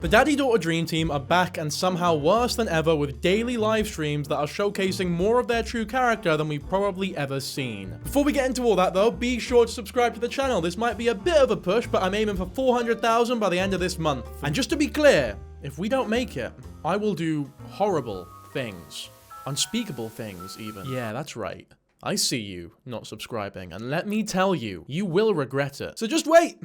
The Daddy-Daughter Dream Team are back and somehow worse than ever with daily live streams that are showcasing more of their true character than we've probably ever seen. Before we get into all that though, be sure to subscribe to the channel. This might be a bit of a push, but I'm aiming for 400,000 by the end of this month. And just to be clear, if we don't make it, I will do horrible things. Unspeakable things, even. Yeah, that's right. I see you not subscribing, and let me tell you, you will regret it. So just wait!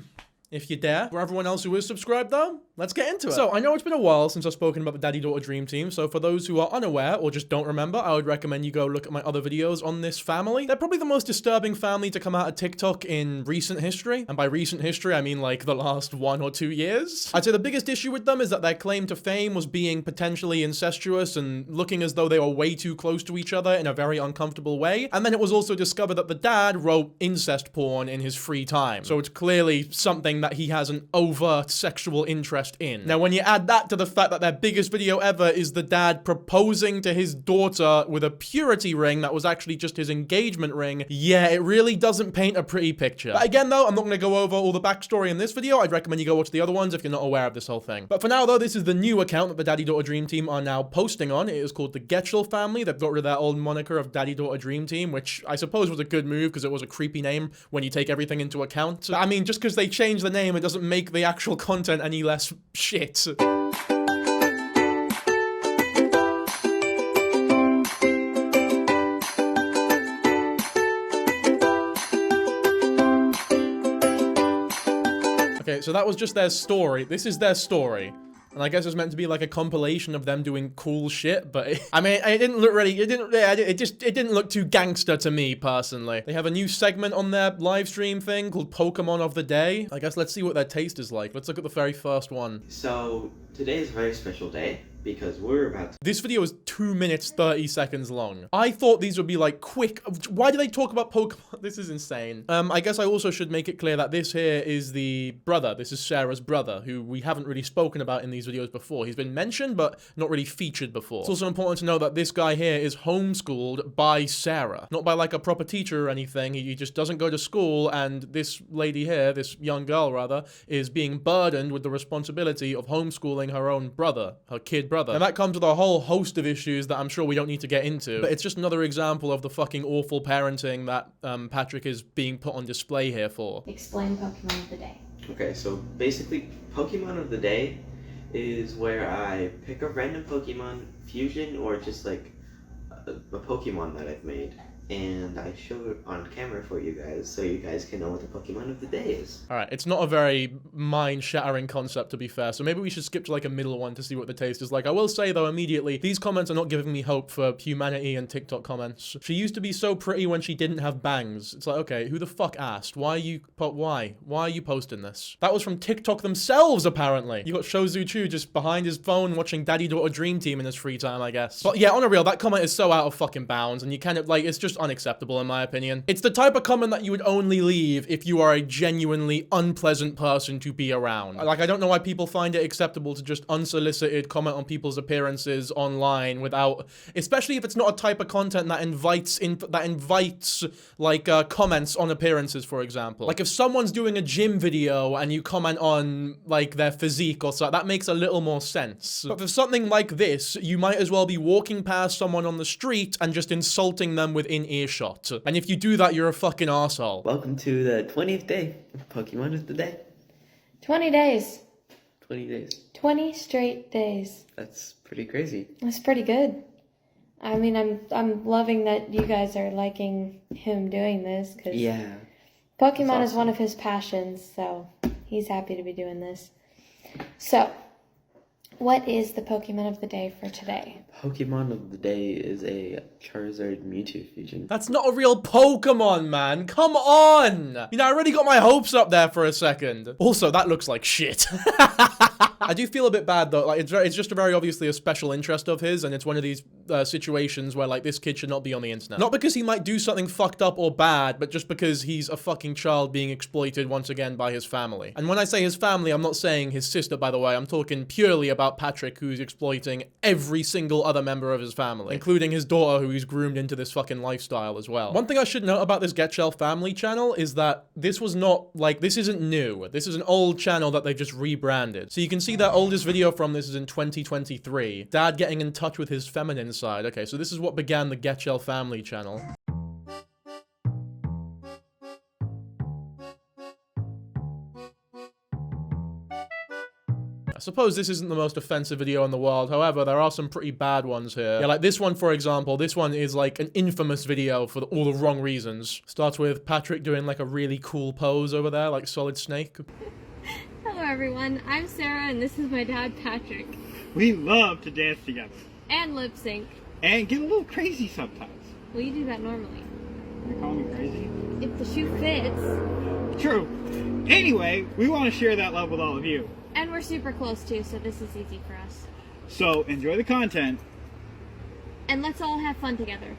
If you dare. For everyone else who is subscribed though, let's get into it. So, I know it's been a while since I've spoken about the Daddy-Daughter Dream Team, so for those who are unaware or just don't remember, I would recommend you go look at my other videos on this family. They're probably the most disturbing family to come out of TikTok in recent history. And by recent history, I mean like the last 1 or 2 years. I'd say the biggest issue with them is that their claim to fame was being potentially incestuous and looking as though they were way too close to each other in a very uncomfortable way. And then it was also discovered that the dad wrote incest porn in his free time. So it's clearly something that he has an overt sexual interest in. Now, when you add that to the fact that their biggest video ever is the dad proposing to his daughter with a purity ring that was actually just his engagement ring, yeah, it really doesn't paint a pretty picture. But again, though, I'm not going to go over all the backstory in this video. I'd recommend you go watch the other ones if you're not aware of this whole thing. But for now, though, this is the new account that the Daddy-Daughter Dream Team are now posting on. It is called the Getchell family. They've got rid of their old moniker of Daddy-Daughter Dream Team, which I suppose was a good move because it was a creepy name when you take everything into account. But, I mean, just because they changed the name, it doesn't make the actual content any less shit. Okay, so that was just their story. This is their story. And I guess it's meant to be like a compilation of them doing cool shit, but I mean, it didn't look really, it didn't look too gangster to me, personally. They have a new segment on their live stream thing called Pokemon of the Day. I guess let's see what their taste is like. Let's look at the very first one. So, today is a very special day because we're about to... This video is 2 minutes, 30 seconds long. I thought these would be like quick. Why do they talk about Pokemon? This is insane. I guess I also should make it clear that this here is the brother. This is Sarah's brother, who we haven't really spoken about in these videos before. He's been mentioned, but not really featured before. It's also important to know that this guy here is homeschooled by Sarah. Not by like a proper teacher or anything. He just doesn't go to school, and this lady here, this young girl rather, is being burdened with the responsibility of homeschooling her own brother, her kid brother. And that comes with a whole host of issues that I'm sure we don't need to get into, but it's just another example of the fucking awful parenting that Patrick is being put on display here for. Explain Pokemon of the Day. Okay, so basically, Pokemon of the Day is where I pick a random Pokemon, fusion, or just like a Pokemon that I've made, and I show it on camera for you guys so you guys can know what the Pokemon of the Day is. Alright, it's not a very mind-shattering concept, to be fair, so maybe we should skip to like a middle one to see what the taste is like. I will say though immediately, these comments are not giving me hope for humanity and TikTok comments. She used to be so pretty when she didn't have bangs. It's like, okay, who the fuck asked? Why are you posting this? That was from TikTok themselves, apparently. You got Shozu Chu just behind his phone watching Daddy-Daughter Dream Team in his free time, I guess. But yeah, on a real, that comment is so out of fucking bounds, and you kind of like, it's just unacceptable in my opinion. It's the type of comment that you would only leave if you are a genuinely unpleasant person to be around. Like, I don't know why people find it acceptable to just unsolicited comment on people's appearances online without, especially if it's not a type of content that invites like comments on appearances, for example. Like if someone's doing a gym video and you comment on like their physique or so, that makes a little more sense. But for something like this, you might as well be walking past someone on the street and just insulting them within earshot. And if you do that, you're a fucking arsehole. Welcome to the 20th day of Pokemon of the Day. 20 days. 20 days. 20 straight days. That's pretty crazy. That's pretty good. I mean, I'm loving that you guys are liking him doing this, because yeah, Pokemon is awesome. one of his passions, so he's happy to be doing this. So, what is the Pokemon of the Day for today? Pokemon of the Day is a Charizard Mewtwo fusion. That's not a real Pokemon, man. Come on. You know, I already got my hopes up there for a second. Also, that looks like shit. I do feel a bit bad though. Like it's just very obviously a special interest of his, and it's one of these situations where, like, this kid should not be on the internet. Not because he might do something fucked up or bad, but just because he's a fucking child being exploited once again by his family. And when I say his family, I'm not saying his sister, by the way. I'm talking purely about Patrick, who's exploiting every single other member of his family, including his daughter, who he's groomed into this fucking lifestyle as well. One thing I should note about this Get Shell family channel is that this was not, like, this isn't new. This is an old channel that they just rebranded. So you can see their oldest video from this is in 2023. Dad getting in touch with his feminine side. Okay, so this is what began the Get Shell family channel. I suppose this isn't the most offensive video in the world, however, there are some pretty bad ones here. Yeah, like this one, for example, this one is like an infamous video for all the wrong reasons. Starts with Patrick doing like a really cool pose over there, like Solid Snake. Hello everyone, I'm Sarah and this is my dad, Patrick. We love to dance together. And lip sync. And get a little crazy sometimes. Well, you do that normally. You call me crazy? If the shoe fits. True. Anyway, we want to share that love with all of you. And we're super close too, so this is easy for us. So, enjoy the content. And let's all have fun together.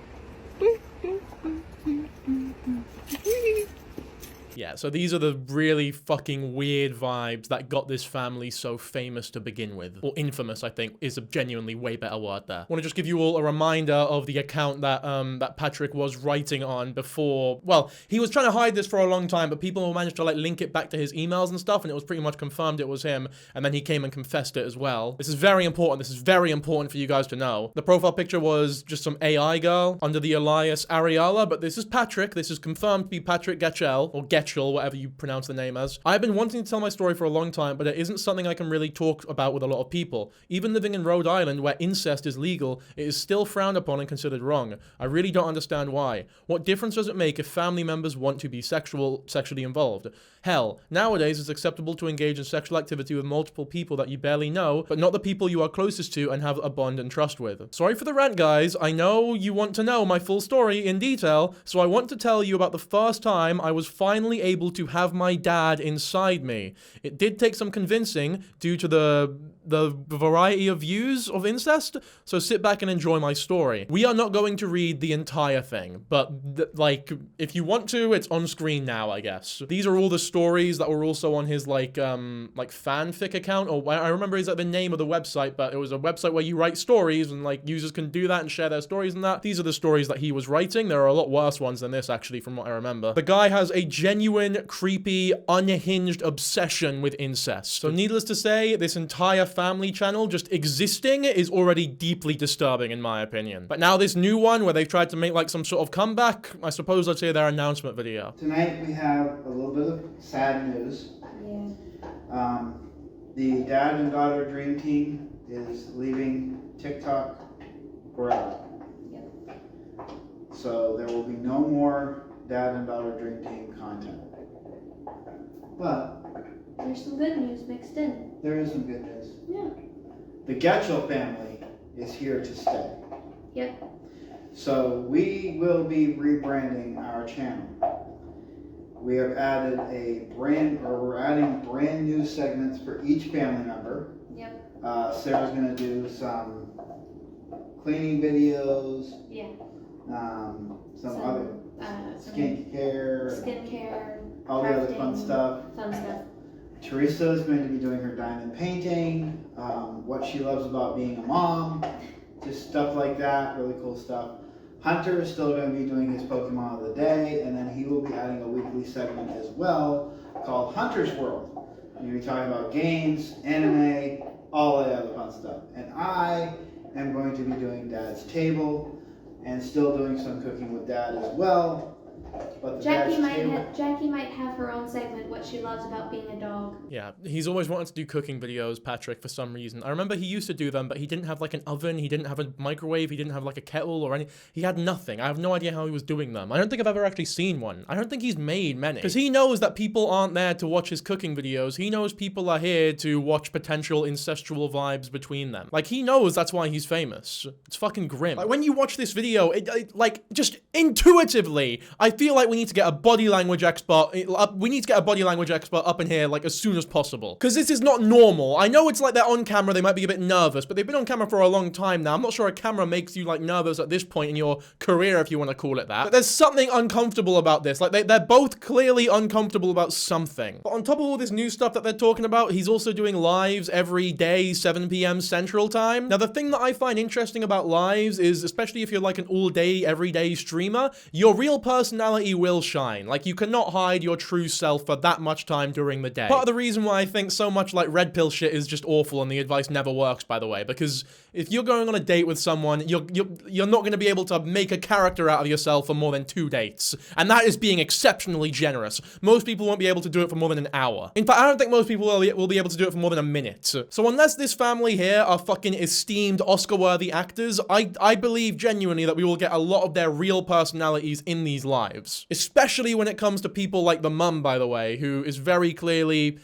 Yeah, so these are the really fucking weird vibes that got this family so famous to begin with. Or infamous, I think, is a genuinely way better word there. I want to just give you all a reminder of the account that that Patrick was writing on before. Well, he was trying to hide this for a long time, but people managed to like link it back to his emails and stuff, and it was pretty much confirmed it was him, and then he came and confessed it as well. This is very important. This is very important for you guys to know. The profile picture was just some AI girl under the alias Ariala, but this is Patrick. This is confirmed to be Patrick Getchell, or Getchell, whatever you pronounce the name as. I've been wanting to tell my story for a long time, but it isn't something I can really talk about with a lot of people. Even living in Rhode Island, where incest is legal, it is still frowned upon and considered wrong. I really don't understand why. What difference does it make if family members want to be sexually involved? Hell, nowadays it's acceptable to engage in sexual activity with multiple people that you barely know, but not the people you are closest to and have a bond and trust with. Sorry for the rant, guys. I know you want to know my full story in detail, so I want to tell you about the first time I was finally able to have my dad inside me. It did take some convincing due to the variety of views of incest, so sit back and enjoy my story. We are not going to read the entire thing, but like, if you want to, it's on screen now, I guess. These are all the stories that were also on his like fanfic account, or I remember is like the name of the website, but it was a website where you write stories and like users can do that and share their stories and that. These are the stories that he was writing. There are a lot worse ones than this, actually, from what I remember. The guy has a genuine, creepy, unhinged obsession with incest. So needless to say, this entire family channel just existing is already deeply disturbing in my opinion. But now this new one where they've tried to make like some sort of comeback, I suppose I'd say their announcement video. Tonight we have a little bit of sad news. Yeah. The dad and daughter dream team is leaving TikTok forever. Yep. So there will be no more dad and daughter dream team content. But There's some good news mixed in. there is some good news. Yeah. The Getchell family is here to stay. Yep. So we will be rebranding our channel. We have added we're adding brand new segments for each family member. Yep. Sarah's gonna do some cleaning videos. Yeah. Some other skincare, all the other fun stuff. Teresa is going to be doing her diamond painting, what she loves about being a mom, just stuff like that, really cool stuff. Hunter is still going to be doing his Pokemon of the day, and then he will be adding a weekly segment as well called Hunter's World. We'll be talking about games, anime, all that other fun stuff. And I am going to be doing Dad's Table and still doing some cooking with Dad as well. But Jackie might have her own segment, what she loves about being a dog. Yeah, he's always wanted to do cooking videos, Patrick, for some reason. I remember he used to do them, but he didn't have like an oven, he didn't have a microwave, he didn't have like a kettle or any. He had nothing. I have no idea how he was doing them. I don't think I've ever actually seen one. I don't think he's made many. Because he knows that people aren't there to watch his cooking videos. He knows people are here to watch potential incestual vibes between them. Like, he knows that's why he's famous. It's fucking grim. Like, when you watch this video, it like, just intuitively, I feel feel like we need to get a body language expert. We need to get a body language expert up in here like as soon as possible, because this is not normal. I know it's like they're on camera, they might be a bit nervous, but they've been on camera for a long time now. I'm not sure a camera makes you like nervous at this point in your career, if you want to call it that. But there's something uncomfortable about this. Like they're both clearly uncomfortable about something. But on top of all this new stuff that they're talking about, he's also doing lives every day, 7 p.m. Central Time. Now, the thing that I find interesting about lives is, especially if you're like an all-day, everyday streamer, your real personality will shine. Like, you cannot hide your true self for that much time during the day. Part of the reason why I think so much like red pill shit is just awful and the advice never works, by the way, because if you're going on a date with someone, you're not going to be able to make a character out of yourself for more than 2 dates. And that is being exceptionally generous. Most people won't be able to do it for more than an hour. In fact, I don't think most people will be able to do it for more than a minute. So unless this family here are fucking esteemed Oscar-worthy actors, I believe genuinely that we will get a lot of their real personalities in these lives. Especially when it comes to people like the mum, by the way, who is very clearly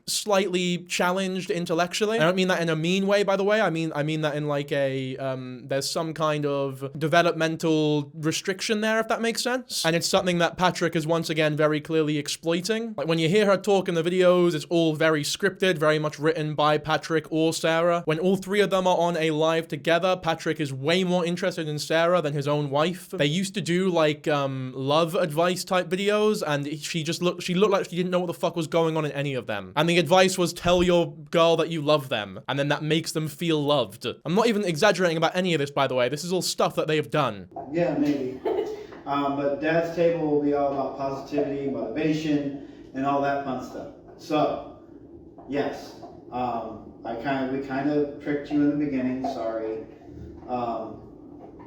slightly challenged intellectually. I don't mean that in a mean way, by the way. I mean that in like a, there's some kind of developmental restriction there, if that makes sense. And it's something that Patrick is once again very clearly exploiting. Like when you hear her talk in the videos, it's all very scripted, very much written by Patrick or Sarah. When all three of them are on a live together, Patrick is way more interested in Sarah than his own wife. They used to do like love advice type videos, and she looked like she didn't know what the fuck was going on in any of them. And the advice was, tell your girl that you love them, and then that makes them feel loved. I'm not even exaggerating about any of this, by the way. This is all stuff that they have done. Yeah, maybe. But Dad's table will be all about positivity, motivation, and all that fun stuff. So, yes, we kind of tricked you in the beginning. Sorry.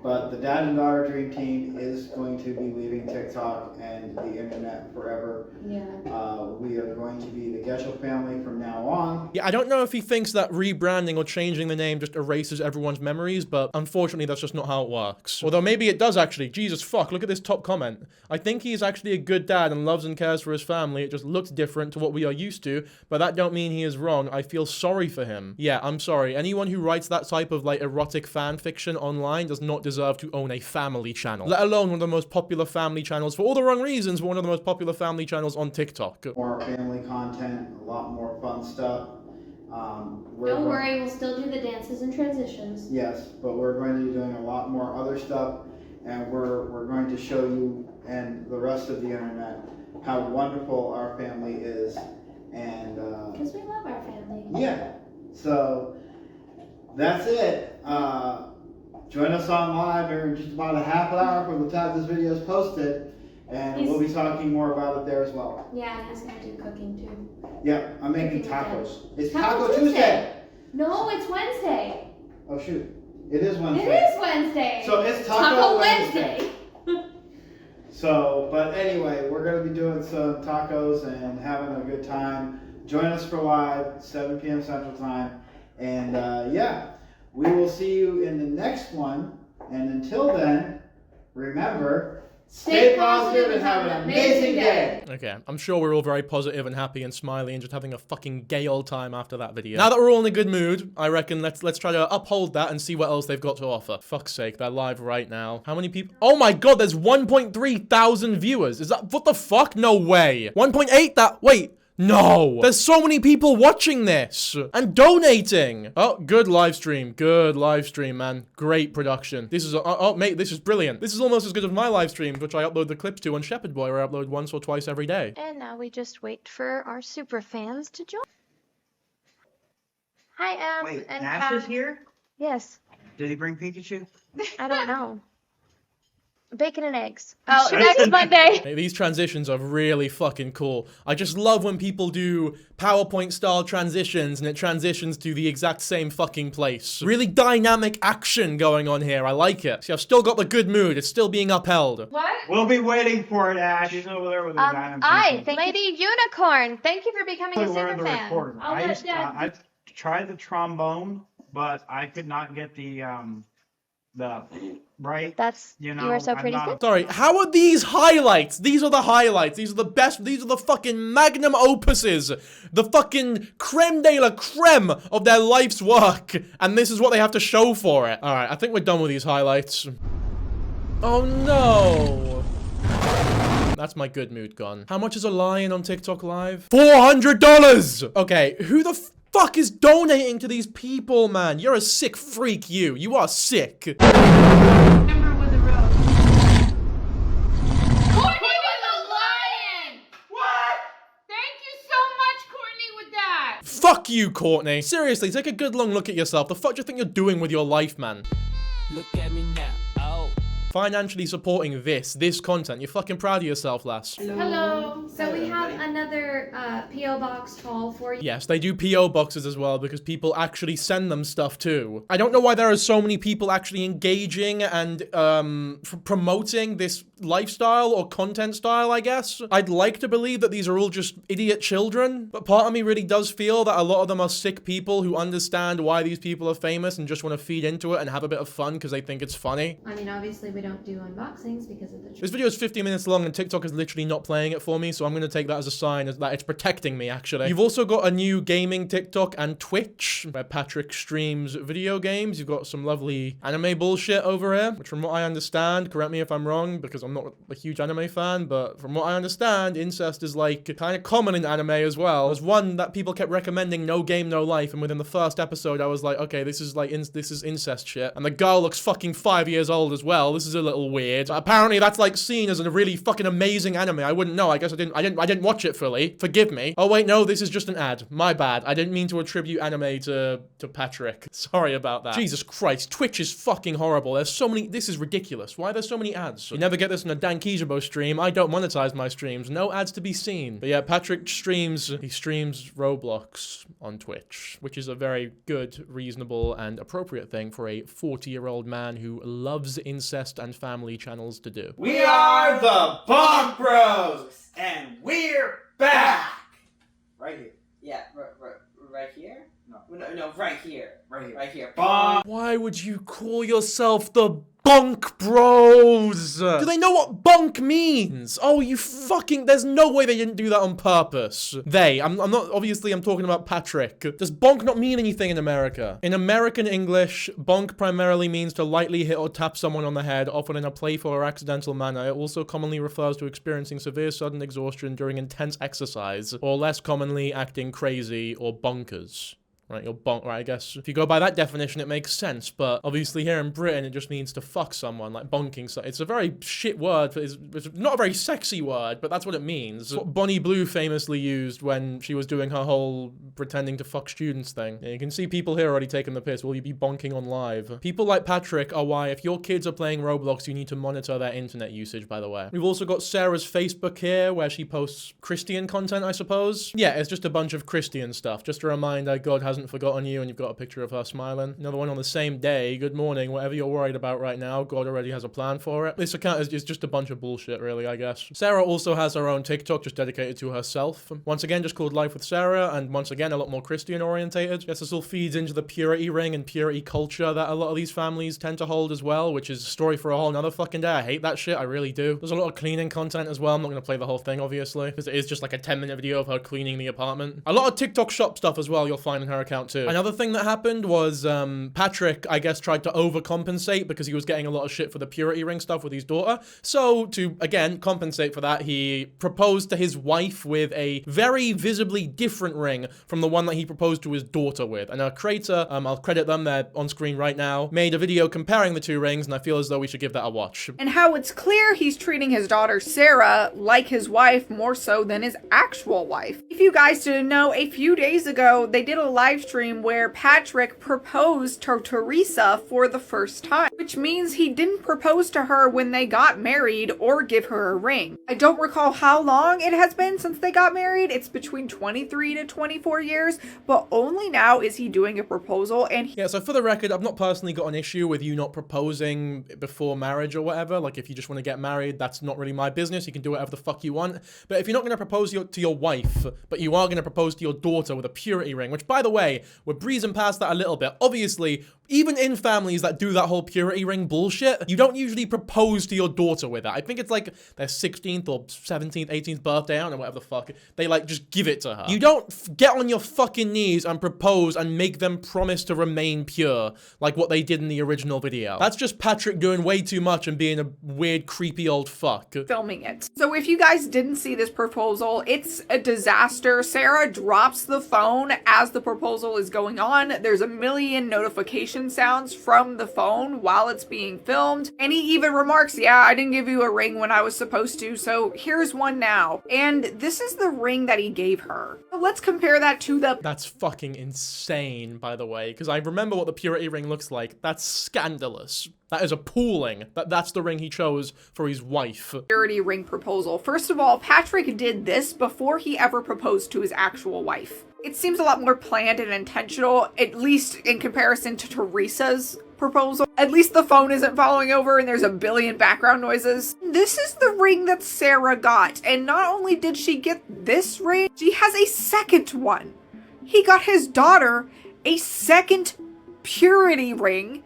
But the Dad and Daughter Dream Team is going to be leaving TikTok and the internet forever. Yeah. We are going to be the Getchell family from now on. Yeah, I don't know if he thinks that rebranding or changing the name just erases everyone's memories, but unfortunately that's just not how it works. Although maybe it does actually. Jesus fuck, look at this top comment. I think he's actually a good dad and loves and cares for his family. It just looks different to what we are used to, but that don't mean he is wrong. I feel sorry for him. Yeah, I'm sorry. Anyone who writes that type of like erotic fan fiction online does not deserve to own a family channel, let alone one of the most popular family channels for all the wrong reasons, but one of the most popular family channels on TikTok. More family content, a lot more fun stuff. Don't worry, we'll still do the dances and transitions. Yes, but we're going to be doing a lot more other stuff, and we're going to show you and the rest of the internet how wonderful our family is, and because we love our family. Yeah. So that's it. Join us on live in just about a half hour from the time this video is posted, and we'll be talking more about it there as well. Yeah, and he's gonna do cooking too. Yeah, I'm making tacos. It's Taco Taco Tuesday. No, it's Wednesday. Oh shoot, it is Wednesday. It is Wednesday. So it's Taco Wednesday. So, but anyway, we're gonna be doing some tacos and having a good time. Join us for live, 7 p.m. Central Time, and yeah. We will see you in the next one, and until then, remember, stay positive and have an amazing day. Okay, I'm sure we're all very positive and happy and smiley and just having a fucking gay old time after that video. Now that we're all in a good mood, I reckon let's try to uphold that and see what else they've got to offer. Fuck's sake, they're live right now. How many people? Oh my god, there's 1.3 thousand viewers. Is that, what the fuck? No way. 1.8 that, wait. No! There's so many people watching this! And donating! Oh, good live stream. Good live stream, man. Great production. This is, oh, mate, this is brilliant. This is almost as good as my live streams, which I upload the clips to on Shepherd Boy, where I upload once or twice every day. And now we just wait for our super fans to join. Hi, Wait, and Nash is here? Yes. Did he bring Pikachu? I don't know. Bacon and eggs. Oh, Next Monday. Hey, these transitions are really fucking cool. I just love when people do PowerPoint style transitions and it transitions to the exact same fucking place. Really dynamic action going on here. I like it. See, I've still got the good mood. It's still being upheld. What? We'll be waiting for it, Ash. He's over there with his diamond. Lady Unicorn. Thank you for becoming a super the fan. recorder. I'll let Dad- I tried the trombone, but I could not get the right. That's, You know, you are so I'm pretty. not- Sorry, how are these highlights? These are the highlights. These are the best. These are the fucking magnum opuses. The fucking creme de la creme of their life's work. And this is what they have to show for it. Alright, I think we're done with these highlights. Oh no. That's my good mood gone. How much is a lion on TikTok Live? $400! Okay, who the fuck is donating to these people, man? You're a sick freak, you. You are sick. Remember with the road. Courtney with the lion! What? Thank you so much, Courtney, with that. Fuck you, Courtney. Seriously, take a good long look at yourself. The fuck do you think you're doing with your life, man? Look at me now. Oh. Financially supporting this content. You're fucking proud of yourself, lass. Hello. So we have another P.O. box haul for you. Yes, they do P.O. boxes as well because people actually send them stuff too. I don't know why there are so many people actually engaging and promoting this lifestyle or content style, I guess. I'd like to believe that these are all just idiot children, but part of me really does feel that a lot of them are sick people who understand why these people are famous and just want to feed into it and have a bit of fun because they think it's funny. I mean, obviously we don't do unboxings because of the... This video is 50 minutes long and TikTok is literally not playing it for me, so I'm going to take that as a sign that it's protecting me, actually. You've also got a new gaming TikTok and Twitch, where Patrick streams video games. You've got some lovely anime bullshit over here, which from what I understand, correct me if I'm wrong, because I'm not a huge anime fan, but from what I understand, incest is like kind of common in anime as well. There's one that people kept recommending, No Game, No Life, and within the first episode, I was like, okay, this is incest shit. And the girl looks fucking 5 years old as well. This is a little weird. But apparently that's like seen as a really fucking amazing anime. I wouldn't know. I guess I didn't watch it fully. Forgive me. Oh wait, no, this is just an ad. My bad. I didn't mean to attribute anime to Patrick. Sorry about that. Jesus Christ, Twitch is fucking horrible. There's so many, this is ridiculous. Why are there so many ads? You never get this on a Dankyjabo stream. I don't monetize my streams. No ads to be seen. But yeah, Patrick streams Roblox on Twitch, which is a very good, reasonable, and appropriate thing for a 40-year-old man who loves incest and family channels to do. We are the Bonk Bros, and we're back. Right here. Yeah, right here? No, right here. Right here. Right here. Bonk. Why would you call yourself the Bonk Bros? Do they know what bonk means? Oh, you fucking... There's no way they didn't do that on purpose. I'm not... Obviously, I'm talking about Patrick. Does bonk not mean anything in America? In American English, bonk primarily means to lightly hit or tap someone on the head, often in a playful or accidental manner. It also commonly refers to experiencing severe sudden exhaustion during intense exercise, or less commonly, acting crazy or bonkers. Right, you're bonk, right, I guess. If you go by that definition, it makes sense, but obviously here in Britain, it just means to fuck someone, like bonking. So it's a very shit word, it's not a very sexy word, but that's what it means. It's what Bonnie Blue famously used when she was doing her whole pretending to fuck students thing. Yeah, you can see people here already taking the piss. Will you be bonking on live? People like Patrick are why, if your kids are playing Roblox, you need to monitor their internet usage, by the way. We've also got Sarah's Facebook here, where she posts Christian content, I suppose. Yeah, it's just a bunch of Christian stuff. Just a reminder, God hasn't forgotten you, and you've got a picture of her smiling. Another one on the same day. Good morning. Whatever you're worried about right now, God already has a plan for it. This account is just a bunch of bullshit, really, I guess. Sarah also has her own TikTok just dedicated to herself. Once again, just called Life with Sarah, and once again, a lot more Christian orientated. Guess this all feeds into the purity ring and purity culture that a lot of these families tend to hold as well, which is a story for a whole nother fucking day. I hate that shit. I really do. There's a lot of cleaning content as well. I'm not going to play the whole thing, obviously, because it is just like a 10-minute video of her cleaning the apartment. A lot of TikTok shop stuff as well you'll find in her account too. Another thing that happened was Patrick, I guess, tried to overcompensate because he was getting a lot of shit for the purity ring stuff with his daughter. So to, again, compensate for that, he proposed to his wife with a very visibly different ring from the one that he proposed to his daughter with. And our creator, I'll credit them, they're on screen right now, made a video comparing the two rings, and I feel as though we should give that a watch. And how it's clear he's treating his daughter Sarah like his wife more so than his actual wife. If you guys didn't know, a few days ago, they did a live stream where Patrick proposed to Teresa for the first time, which means he didn't propose to her when they got married or give her a ring. I don't recall how long it has been since they got married. It's between 23 to 24 years, but only now is he doing a proposal. And yeah, so for the record, I've not personally got an issue with you not proposing before marriage or whatever. Like, if you just want to get married, that's not really my business. You can do whatever the fuck you want. But if you're not going to propose to your wife, but you are going to propose to your daughter with a purity ring, which, by the way, way, we're breezing past that a little bit. Obviously, even in families that do that whole purity ring bullshit, you don't usually propose to your daughter with it. I think it's like their 16th or 17th, 18th birthday, I don't know, whatever the fuck. They like just give it to her. You don't get on your fucking knees and propose and make them promise to remain pure like what they did in the original video. That's just Patrick doing way too much and being a weird, creepy old fuck. Filming it. So if you guys didn't see this proposal, it's a disaster. Sarah drops the phone as the proposal is going on. There's a million notifications sounds from the phone while it's being filmed. And he even remarks, yeah, I didn't give you a ring when I was supposed to, so here's one now. And this is the ring that he gave her. So let's compare that to the... That's fucking insane, by the way, because I remember what the purity ring looks like. That's scandalous. That is appalling. That's the ring he chose for his wife. Purity ring proposal. First of all, Patrick did this before he ever proposed to his actual wife. It seems a lot more planned and intentional, at least in comparison to Teresa's proposal. At least the phone isn't falling over and there's a billion background noises. This is the ring that Sarah got, and not only did she get this ring, she has a second one. He got his daughter a second purity ring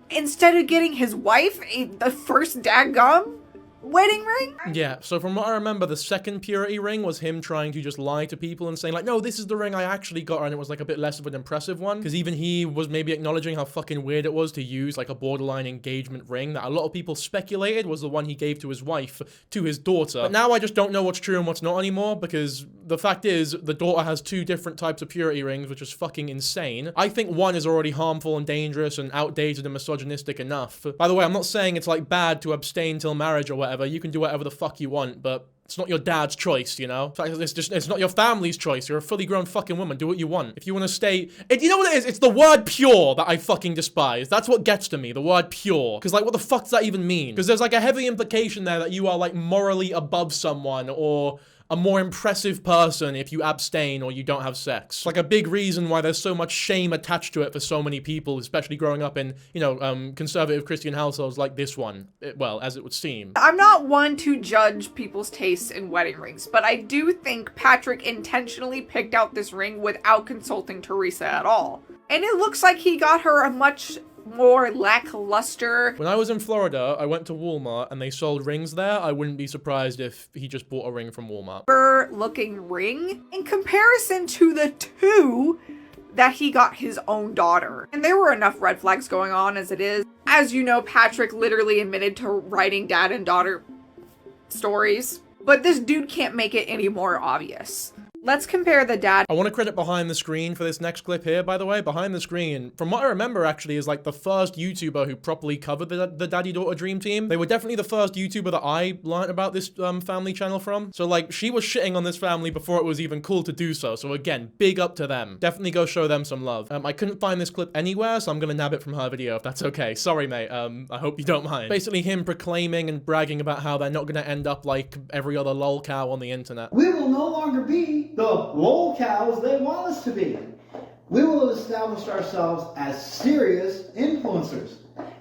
instead of getting his wife the first daggum wedding ring? Yeah, so from what I remember, the second purity ring was him trying to just lie to people and saying like, no, this is the ring I actually got, and it was like a bit less of an impressive one, because even he was maybe acknowledging how fucking weird it was to use like a borderline engagement ring that a lot of people speculated was the one he gave to his wife, to his daughter. But now I just don't know what's true and what's not anymore, because the fact is, the daughter has two different types of purity rings, which is fucking insane. I think one is already harmful and dangerous and outdated and misogynistic enough. By the way, I'm not saying it's like bad to abstain till marriage or whatever. You can do whatever the fuck you want, but it's not your dad's choice, you know? It's not your family's choice. You're a fully grown fucking woman. Do what you want. If you want to stay... you know what it is? It's the word pure that I fucking despise. That's what gets to me, the word pure. Because, like, what the fuck does that even mean? Because there's, like, a heavy implication there that you are, like, morally above someone or a more impressive person if you abstain or you don't have sex. It's like a big reason why there's so much shame attached to it for so many people, especially growing up in, you know, conservative Christian households like this one. Well, as it would seem. I'm not one to judge people's tastes in wedding rings, but I do think Patrick intentionally picked out this ring without consulting Teresa at all. And it looks like he got her a much more lackluster... When I was in Florida, I went to Walmart and they sold rings there. I wouldn't be surprised if he just bought a ring from Walmart. ...looking ring in comparison to the two that he got his own daughter. And there were enough red flags going on as it is. As you know, Patrick literally admitted to writing dad and daughter stories. But this dude can't make it any more obvious. Let's compare the dad. I want to credit Behind the Screen for this next clip here, by the way. Behind the Screen, from what I remember, actually, is like the first YouTuber who properly covered the daddy-daughter dream team. They were definitely the first YouTuber that I learned about this family channel from. So, like, she was shitting on this family before it was even cool to do so. So, again, big up to them. Definitely go show them some love. I couldn't find this clip anywhere, so I'm gonna nab it from her video, if that's okay. Sorry, mate. I hope you don't mind. Basically, him proclaiming and bragging about how they're not gonna end up like every other lol cow on the internet. We will no longer be the lol cows they want us to be. We will have established ourselves as serious influencers.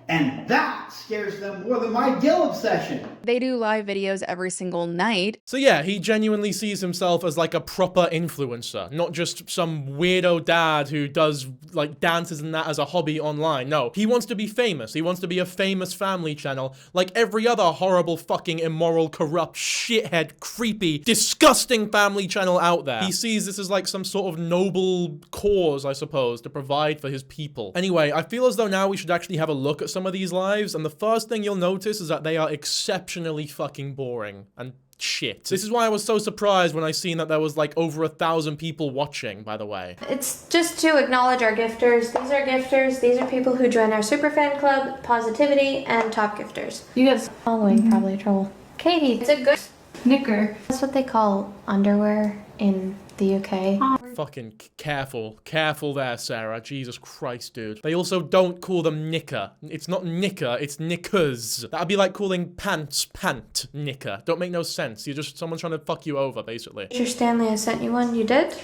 And that scares them more than my Gil obsession. They do live videos every single night. So yeah, he genuinely sees himself as like a proper influencer, not just some weirdo dad who does like dances and that as a hobby online. No, he wants to be famous. He wants to be a famous family channel like every other horrible, fucking immoral, corrupt, shithead, creepy, disgusting family channel out there. He sees this as like some sort of noble cause, I suppose, to provide for his people. Anyway, I feel as though now we should actually have a look at some of these lives, and the first thing you'll notice is that they are exceptionally fucking boring and shit. This is why I was so surprised when I seen that there was like over 1,000 people watching, by the way. It's just to acknowledge our gifters. These are gifters. These are people who join our super fan club, Positivity, and top gifters. You guys following probably trouble. Katie, it's a good knicker. That's what they call underwear in the UK. Fucking careful there, Sarah. Jesus Christ, dude. They also don't call them knicker. It's not knicker, it's knickers. That'd be like calling pants pant knicker. Don't make no sense. You're just someone trying to fuck you over, basically. Mr. Stanley, I sent you one. You did?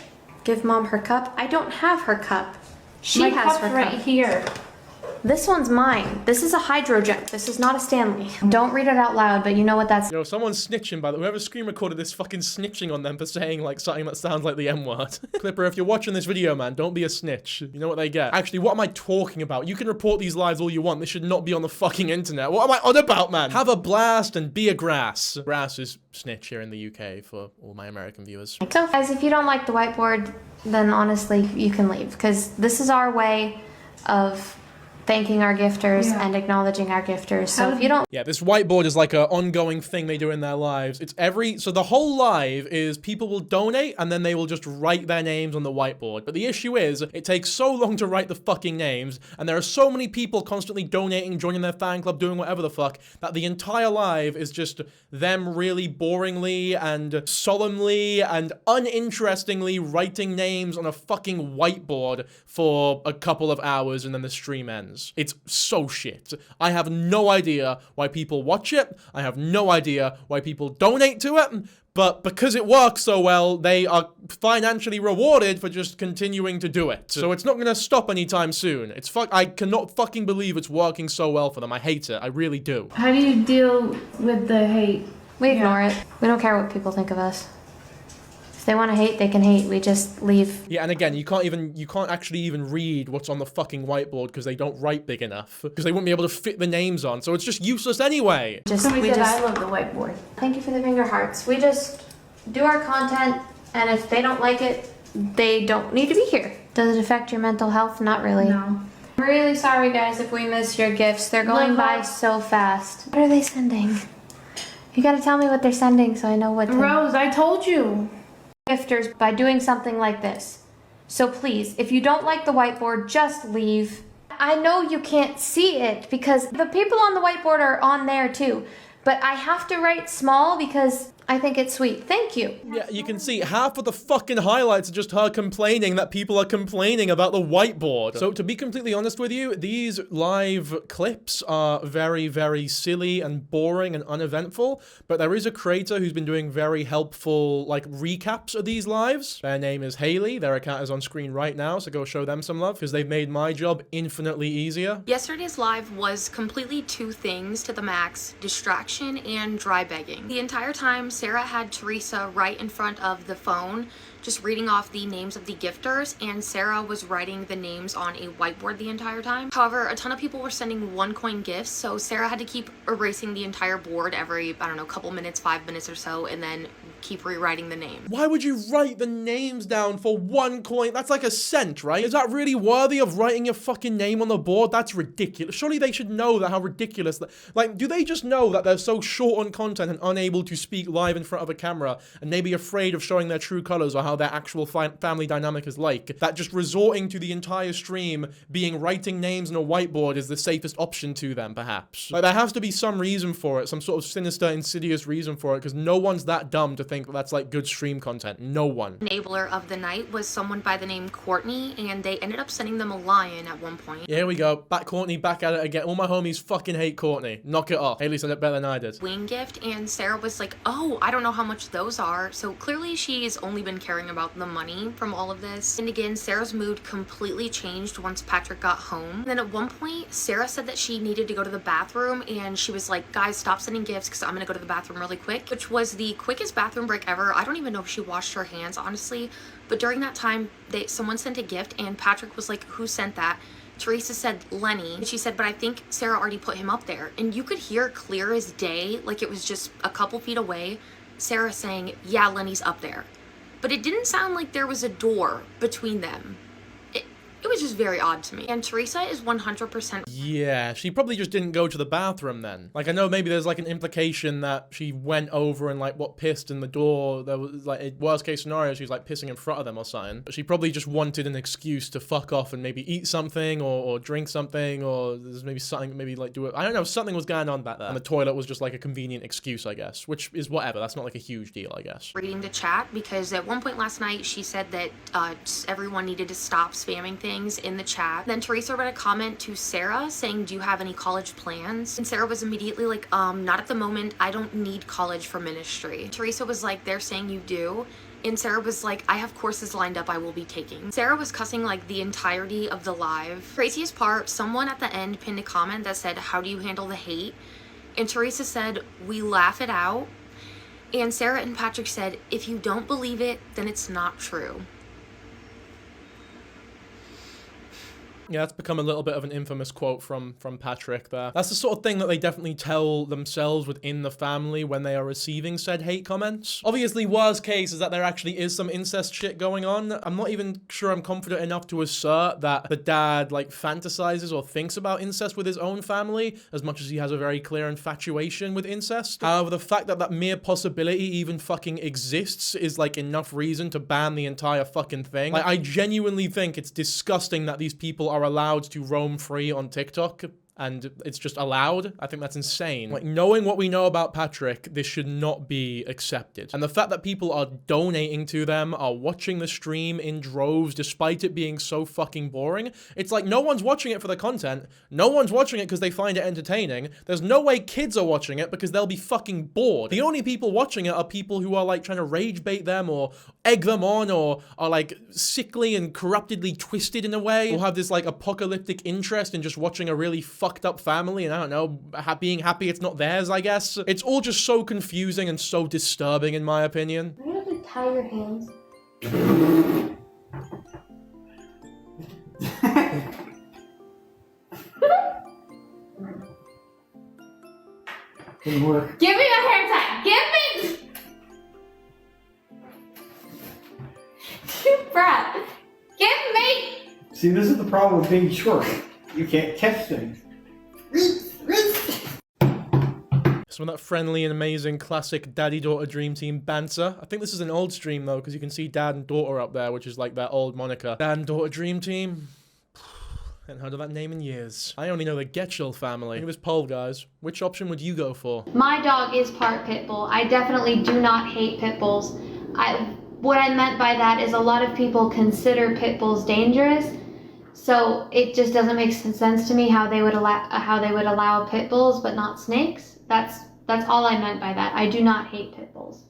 Give Mom her cup. I don't have her cup. She has her cup. Right here. This one's mine. This is a hydrojet. This is not a Stanley. Don't read it out loud, but you know what that's. Yo, someone's snitching, by the way. Whoever screen recorded this fucking snitching on them for saying, like, something that sounds like the M-word. Clipper, if you're watching this video, man, don't be a snitch. You know what they get. Actually, what am I talking about? You can report these lives all you want. This should not be on the fucking internet. What am I on about, man? Have a blast and be a grass. Grass is snitch here in the UK for all my American viewers. So, guys, if you don't like the whiteboard, then honestly, you can leave. Because this is our way of thanking our gifters and acknowledging our gifters. So if you don't... Yeah, this whiteboard is like an ongoing thing they do in their lives. It's so the whole live is people will donate and then they will just write their names on the whiteboard. But the issue is, it takes so long to write the fucking names, and there are so many people constantly donating, joining their fan club, doing whatever the fuck, that the entire live is just them really boringly and solemnly and uninterestingly writing names on a fucking whiteboard for a couple of hours, and then the stream ends. It's so shit. I have no idea why people watch it. I have no idea why people donate to it. But because it works so well, they are financially rewarded for just continuing to do it. So it's not gonna stop anytime soon. I cannot fucking believe it's working so well for them. I hate it. I really do. How do you deal with the hate? We ignore it. We don't care what people think of us. If they want to hate, they can hate. We just leave. Yeah, and again, you can't actually even read what's on the fucking whiteboard because they don't write big enough. Because they wouldn't be able to fit the names on, so it's just useless anyway. I love the whiteboard. Thank you for the finger hearts. We just do our content, and if they don't like it, they don't need to be here. Does it affect your mental health? Not really. No. I'm really sorry, guys, if we miss your gifts. They're going by so fast. What are they sending? You gotta tell me what they're sending so I know what to... Rose, I told you. Gifters by doing something like this. So please, if you don't like the whiteboard, just leave. I know you can't see it because the people on the whiteboard are on there too, but I have to write small because I think it's sweet. Thank you. Yeah, you can see half of the fucking highlights are just her complaining that people are complaining about the whiteboard. So to be completely honest with you, these live clips are very, very silly and boring and uneventful, but there is a creator who's been doing very helpful, like, recaps of these lives. Their name is Haley. Their account is on screen right now, so go show them some love, because they've made my job infinitely easier. Yesterday's live was completely two things to the max: distraction and dry begging. The entire time, Sarah had Teresa right in front of the phone, just reading off the names of the gifters, and Sarah was writing the names on a whiteboard the entire time. However, a ton of people were sending 1-coin gifts, so Sarah had to keep erasing the entire board every, I don't know, couple minutes, 5 minutes or so, and then keep rewriting the name. Why would you write the names down for 1 coin? That's like a cent, right? Is that really worthy of writing your fucking name on the board? That's ridiculous. Surely they should know that how ridiculous that... Like, do they just know that they're so short on content and unable to speak live in front of a camera and maybe afraid of showing their true colors or how their actual family dynamic is like, that just resorting to the entire stream being writing names on a whiteboard is the safest option to them, perhaps? Like, there has to be some reason for it, some sort of sinister, insidious reason for it, because no one's that dumb to think that that's like good stream content. No one. Enabler of the night was someone by the name Courtney, and they ended up sending them a lion at one point. Here we go. Back Courtney, back at it again. All my homies fucking hate Courtney. Knock it off. Haley said it better than I did. Wing gift, and Sarah was like, oh, I don't know how much those are. So clearly she's only been caring about the money from all of this. And again, Sarah's mood completely changed once Patrick got home. And then at one point, Sarah said that she needed to go to the bathroom, and she was like, guys, stop sending gifts because I'm gonna go to the bathroom really quick, which was the quickest bathroom break ever. I don't even know if she washed her hands, honestly, but during that time, someone sent a gift, and Patrick was like, who sent that? Teresa said Lenny, and she said, but I think Sarah already put him up there. And you could hear clear as day, like it was just a couple feet away, Sarah saying, yeah, Lenny's up there. But it didn't sound like there was a door between them. It was just very odd to me. And Teresa is 100%. Yeah, she probably just didn't go to the bathroom then. Like, I know maybe there's like an implication that she went over and like pissed in the door. There was like a worst case scenario, she was like pissing in front of them or something. But she probably just wanted an excuse to fuck off and maybe eat something or drink something, or there's maybe something, maybe like do it. I don't know, something was going on back there. And the toilet was just like a convenient excuse, I guess, which is whatever. That's not like a huge deal, I guess. Reading the chat, because at one point last night, she said that everyone needed to stop spamming things in the chat. Then Teresa read a comment to Sarah saying, do you have any college plans? And Sarah was immediately like, not at the moment. I don't need college for ministry. Teresa was like, they're saying you do. And Sarah was like, I have courses lined up I will be taking. Sarah was cussing like the entirety of the live. Craziest part, someone at the end pinned a comment that said, how do you handle the hate? And Teresa said, we laugh it out. And Sarah and Patrick said, if you don't believe it, then it's not true. Yeah, that's become a little bit of an infamous quote from Patrick there. That's the sort of thing that they definitely tell themselves within the family when they are receiving said hate comments. Obviously, worst case is that there actually is some incest shit going on. I'm not even sure I'm confident enough to assert that the dad, like, fantasizes or thinks about incest with his own family as much as he has a very clear infatuation with incest. However, the fact that that mere possibility even fucking exists is, like, enough reason to ban the entire fucking thing. Like, I genuinely think it's disgusting that these people are allowed to roam free on TikTok and it's just allowed. I think that's insane. Like, knowing what we know about Patrick, this should not be accepted. And the fact that people are donating to them, are watching the stream in droves, despite it being so fucking boring, it's like no one's watching it for the content. No one's watching it because they find it entertaining. There's no way kids are watching it because they'll be fucking bored. The only people watching it are people who are like trying to rage bait them or egg them on or are like sickly and corruptedly twisted in a way, or have this like apocalyptic interest in just watching a really fucked up family and I don't know, being happy it's not theirs, I guess. It's all just so confusing and so disturbing in my opinion. Are you gonna have to tie your hands? Didn't work. Give me a hair tie. Give me. Brad, give me. See, this is the problem with being short. You can't catch things. Some of that friendly and amazing classic daddy-daughter dream team banter. I think this is an old stream though, because you can see dad and daughter up there, which is like that old moniker. Dad and daughter dream team. Haven't heard of that name in years. I only know the Getchell family. Look at this poll, guys. Which option would you go for? My dog is part pit bull. I definitely do not hate pit bulls. What I meant by that is a lot of people consider pit bulls dangerous. So it just doesn't make sense to me how they would allow pit bulls but not snakes. That's all I meant by that. I do not hate pit bulls.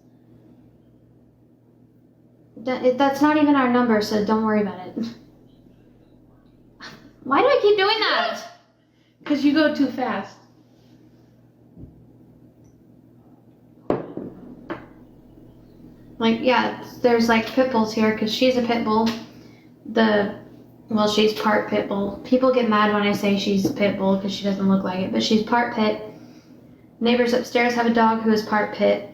That's not even our number, so don't worry about it. Why do I keep doing that? Because you go too fast. Like, yeah, there's like pit bulls here because she's a pit bull. Well, she's part pit bull. People get mad when I say she's a pit bull because she doesn't look like it, but she's part pit. Neighbors upstairs have a dog who is part pit.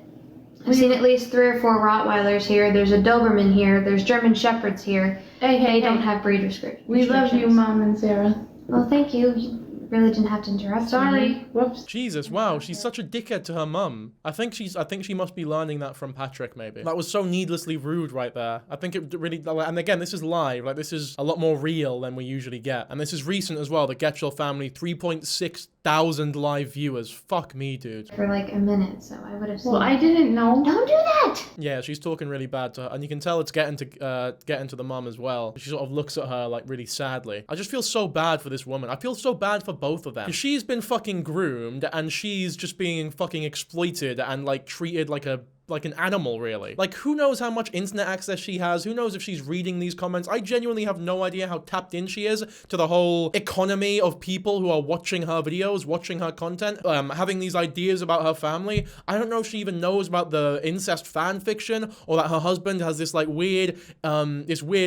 I've seen at least 3 or 4 Rottweilers here. There's a Doberman here. There's German Shepherds here. They don't have breeder restrictions. We love you, Mom and Sarah. Well, thank you. You really didn't have to interrupt. Sorry. me. Whoops. Jesus, wow, she's such a dickhead to her mum. I think she must be learning that from Patrick, maybe. That was so needlessly rude right there. I think it really, and again, this is live, like this is a lot more real than we usually get. And this is recent as well, the Getchell family, 3.6 thousand live viewers. Fuck me, dude. For like a minute, so I would have seen. Well, I didn't know. Don't do that! Yeah, she's talking really bad to her, and you can tell it's getting to the mum as well. She sort of looks at her like really sadly. I just feel so bad for this woman. I feel so bad for both of them. She's been fucking groomed, and she's just being fucking exploited and like treated like an animal, really. Like, who knows how much internet access she has? Who knows if she's reading these comments? I genuinely have no idea how tapped in she is to the whole economy of people who are watching her videos, watching her content, having these ideas about her family. I don't know if she even knows about the incest fan fiction or that her husband has this like weird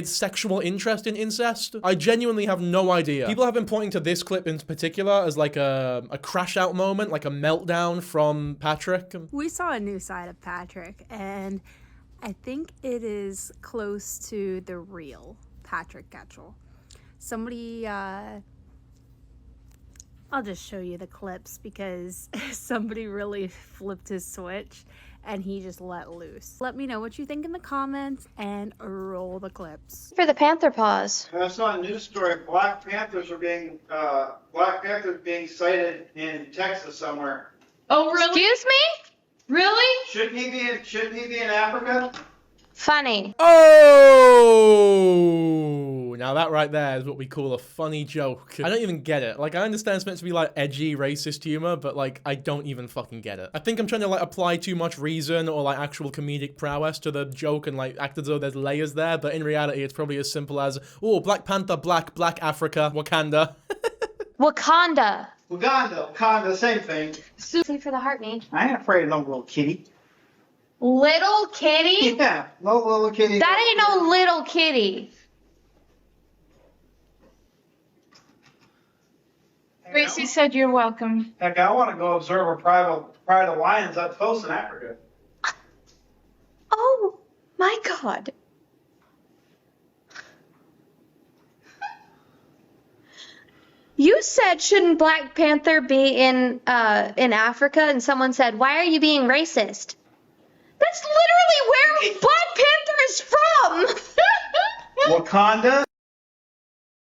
sexual interest in incest. I genuinely have no idea. People have been pointing to this clip in particular as like a crash out moment, like a meltdown from Patrick. We saw a new side of Patrick, and I think it is close to the real Patrick Getchell. Somebody, I'll just show you the clips because somebody really flipped his switch and he just let loose. Let me know what you think in the comments and roll the clips. For the Panther paws. I saw a news story. Black Panthers being sighted in Texas somewhere. Oh, really? Excuse me? Really? Shouldn't he be in Africa? Funny. Oh, now that right there is what we call a funny joke. I don't even get it. Like, I understand it's meant to be like edgy, racist humor, but like, I don't even fucking get it. I think I'm trying to like apply too much reason or like actual comedic prowess to the joke and like act as though there's layers there, but in reality, it's probably as simple as, oh, Black Panther, Black Africa, Wakanda. Wakanda. Wakanda, same thing. Sleep for the heart, me. I ain't afraid of no little kitty. Little kitty? Yeah, no little kitty. That ain't no little kitty. Gracie said you're welcome. Heck, I want to go observe a pride of lions up close in Africa. Oh, my God. You said, shouldn't Black Panther be in Africa? And someone said, why are you being racist? That's literally where Black Panther is from! Wakanda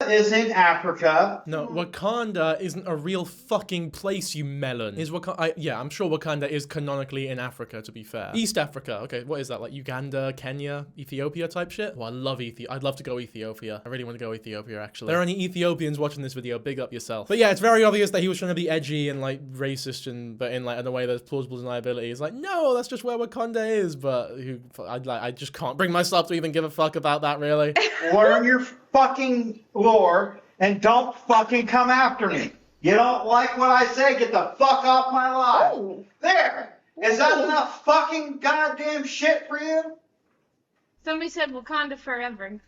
is in Africa. No, Wakanda isn't a real fucking place, you melon. Is Wakanda? Yeah, I'm sure Wakanda is canonically in Africa, to be fair. East Africa. Okay, what is that? Like Uganda, Kenya, Ethiopia type shit? Oh, I love Ethiopia. I'd love to go Ethiopia. I really want to go Ethiopia, actually. If there are any Ethiopians watching this video, big up yourself. But yeah, it's very obvious that he was trying to be edgy and like racist, but in like in a way that's plausible deniability. It's like, no, that's just where Wakanda is. But I just can't bring myself to even give a fuck about that, really. Learn your fucking lore and don't fucking come after me. You don't like what I say? Get the fuck off my line. Oh. There. Is that enough fucking goddamn shit for you? Somebody said Wakanda forever.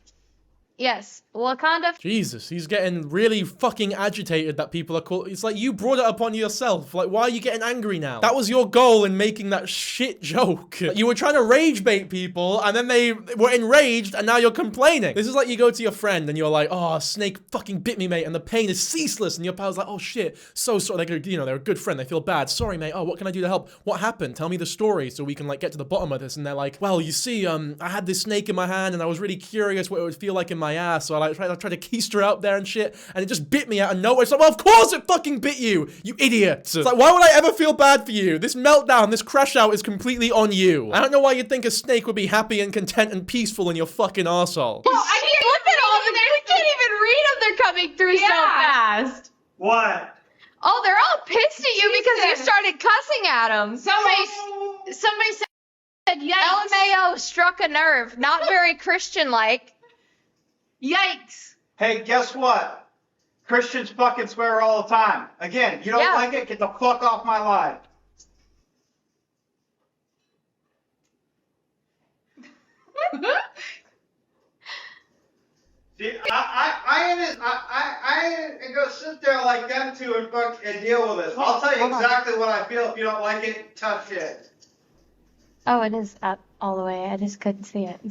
Yes, Wakanda. Jesus, he's getting really fucking agitated that people are called. It's like you brought it upon yourself. Like, why are you getting angry now? That was your goal in making that shit joke. You were trying to rage bait people, and then they were enraged, and now you're complaining. This is like you go to your friend, and you're like, oh, snake fucking bit me, mate, and the pain is ceaseless, and your pal's like, oh shit, so sorry. They're a good friend. They feel bad. Sorry, mate. Oh, what can I do to help? What happened? Tell me the story so we can like get to the bottom of this. And they're like, well, you see, I had this snake in my hand, and I was really curious what it would feel like in my ass, so I tried to keister out there and shit, and it just bit me out of nowhere. It's like, well, of course it fucking bit you, you idiot. It's like, why would I ever feel bad for you? This meltdown, this crash out is completely on you. I don't know why you'd think a snake would be happy and content and peaceful in your fucking arsehole. Well, I mean, look at all of them. We can't even read them. They're coming through so fast. What? Oh, they're all pissed at you because you started cussing at them. Somebody said, yikes. LMAO struck a nerve. Not very Christian-like. Yikes. Hey, guess what? Christians fucking swear all the time. Again, you don't like it? Get the fuck off my line. See, I ain't gonna sit there like them two and deal with this. I'll tell you exactly what I feel. If you don't like it, tough shit. Oh, it is up all the way. I just couldn't see it.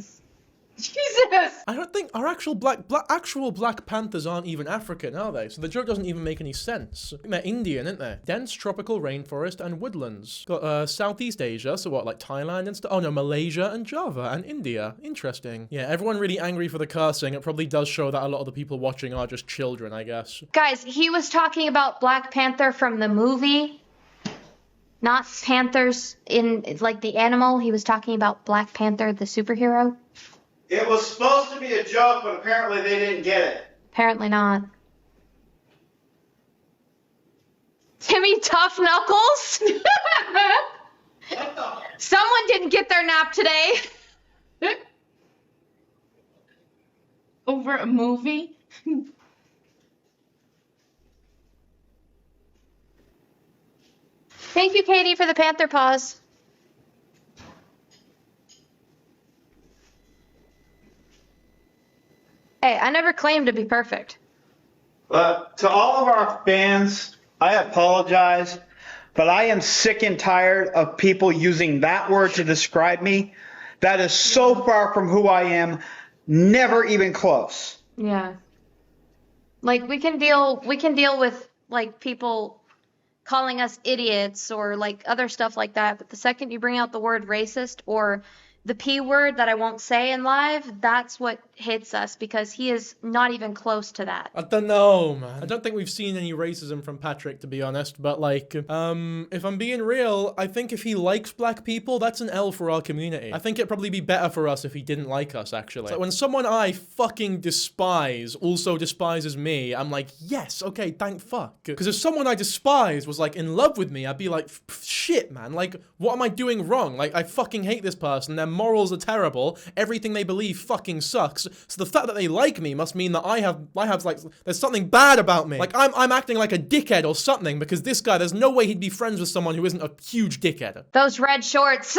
Jesus! I don't think our actual Black Panthers aren't even African, are they? So the joke doesn't even make any sense. They're Indian, aren't they? Dense tropical rainforest and woodlands. Got Southeast Asia, so what, like Thailand and stuff? Oh no, Malaysia and Java and India. Interesting. Yeah, everyone really angry for the cursing. It probably does show that a lot of the people watching are just children, I guess. Guys, he was talking about Black Panther from the movie. Not panthers in, like, the animal. He was talking about Black Panther, the superhero. It was supposed to be a joke, but apparently they didn't get it. Apparently not. Timmy Tough Knuckles? Someone didn't get their nap today. Over a movie? Thank you, Katie, for the Panther paws. Hey, I never claimed to be perfect. To all of our fans, I apologize, but I am sick and tired of people using that word to describe me. That is so far from who I am, never even close. Yeah. Like, we can deal with, like, people calling us idiots or, like, other stuff like that, but the second you bring out the word racist or the P word that I won't say in live, that's what hits us because he is not even close to that. I don't know, man. I don't think we've seen any racism from Patrick, to be honest, but like, if I'm being real, I think if he likes black people, that's an L for our community. I think it'd probably be better for us if he didn't like us, actually. So when someone I fucking despise also despises me, I'm like, yes, okay, thank fuck. Because if someone I despise was like in love with me, I'd be like, shit, man, like, what am I doing wrong? Like, I fucking hate this person, their morals are terrible, everything they believe fucking sucks, so the fact that they like me must mean that I have like, there's something bad about me. Like, I'm acting like a dickhead or something, because this guy, there's no way he'd be friends with someone who isn't a huge dickhead. Those red shorts.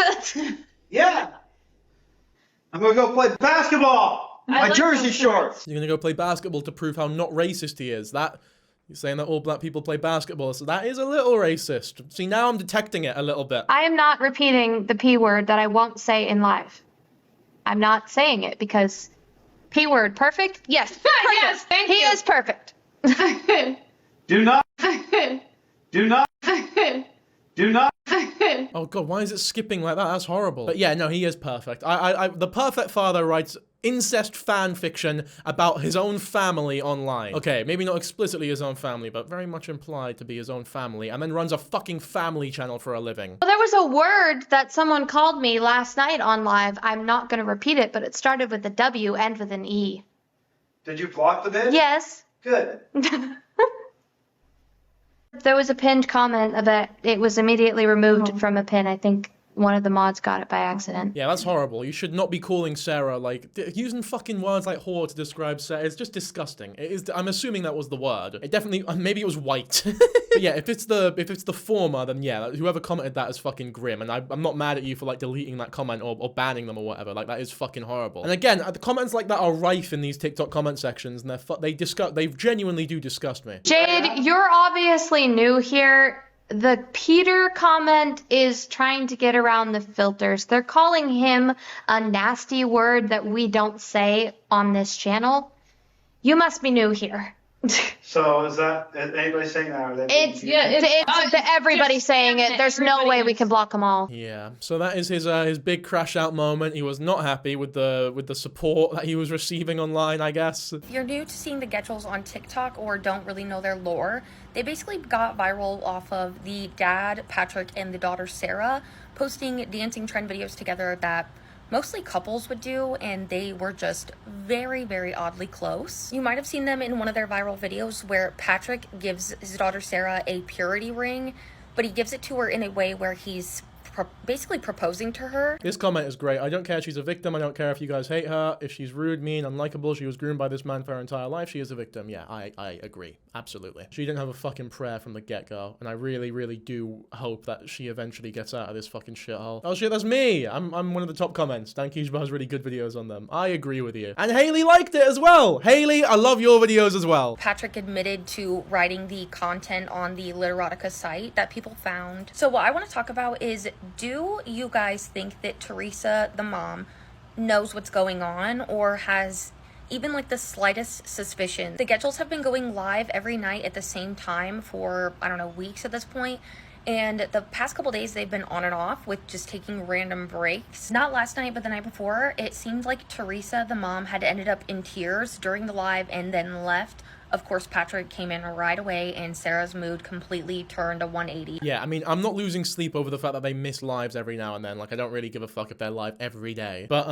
Yeah! I'm gonna go play basketball! My jersey shorts! You're gonna go play basketball to prove how not racist he is. That, you're saying that all black people play basketball, so that is a little racist. See, now I'm detecting it a little bit. I am not repeating the P word that I won't say in live. I'm not saying it because P word, perfect? Yes, perfect. Yes, thank he you. is perfect. Do not Oh god, why is it skipping like that? That's horrible. But yeah, no, he is perfect. The perfect father writes incest fan fiction about his own family online. Okay, maybe not explicitly his own family, but very much implied to be his own family, and then runs a fucking family channel for a living. Well, there was a word that someone called me last night on live. I'm not going to repeat it, but it started with a W and with an E. Did you block the bitch? Yes. Good. There was a pinned comment about it was immediately removed from a pin. I think one of the mods got it by accident. Yeah, that's horrible. You should not be calling Sarah, like, using fucking words like whore to describe Sarah. It's just disgusting. It is. I'm assuming that was the word. It definitely, maybe it was white. But yeah, if it's the former, then yeah, whoever commented that is fucking grim, and I'm not mad at you for like deleting that comment or banning them or whatever. Like, that is fucking horrible. And again, the comments like that are rife in these TikTok comment sections, and they genuinely do disgust me. Jade, you're obviously new here. The Peter comment is trying to get around the filters. They're calling him a nasty word that we don't say on this channel. You must be new here. So is anybody saying that? Or It's everybody saying it. There's no way we can block them all. Yeah, so that is his big crash out moment. He was not happy with the support that he was receiving online, I guess. If you're new to seeing the Getchels on TikTok or don't really know their lore, they basically got viral off of the dad, Patrick, and the daughter, Sarah, posting dancing trend videos together that mostly couples would do, and they were just very, very oddly close. You might have seen them in one of their viral videos where Patrick gives his daughter Sarah a purity ring, but he gives it to her in a way where he's basically proposing to her. This comment is great. I don't care if she's a victim. I don't care if you guys hate her. If she's rude, mean, unlikable, she was groomed by this man for her entire life, she is a victim. Yeah, I agree. Absolutely. She didn't have a fucking prayer from the get-go, and I really, really do hope that she eventually gets out of this fucking shithole. Oh shit, that's me! I'm one of the top comments. Dankyjabo has really good videos on them. I agree with you. And Haley liked it as well! Haley, I love your videos as well. Patrick admitted to writing the content on the Literotica site that people found. So what I want to talk about is, do you guys think that Teresa, the mom, knows what's going on or has even like the slightest suspicion? The Getchels have been going live every night at the same time for, I don't know, weeks at this point. And the past couple days they've been on and off with just taking random breaks. Not last night, but the night before, it seemed like Teresa, the mom, had ended up in tears during the live and then left. Of course, Patrick came in right away and Sarah's mood completely turned a 180. Yeah, I mean, I'm not losing sleep over the fact that they miss lives every now and then. Like, I don't really give a fuck if they're live every day. But,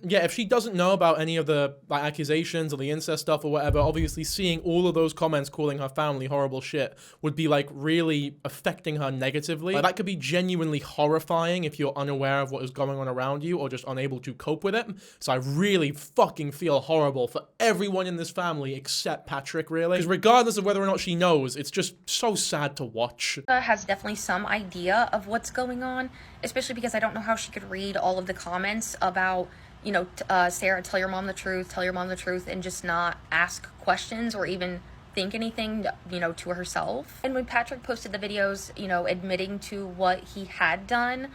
yeah, if she doesn't know about any of the, like, accusations or the incest stuff or whatever, obviously seeing all of those comments calling her family horrible shit would be, like, really affecting her negatively. Like, that could be genuinely horrifying if you're unaware of what is going on around you or just unable to cope with it. So I really fucking feel horrible for everyone in this family except Patrick, really. Because regardless of whether or not she knows, it's just so sad to watch. Has definitely some idea of what's going on, especially because I don't know how she could read all of the comments about, you know, Sarah, tell your mom the truth, and just not ask questions or even think anything, you know, to herself. And when Patrick posted the videos, you know, admitting to what he had done,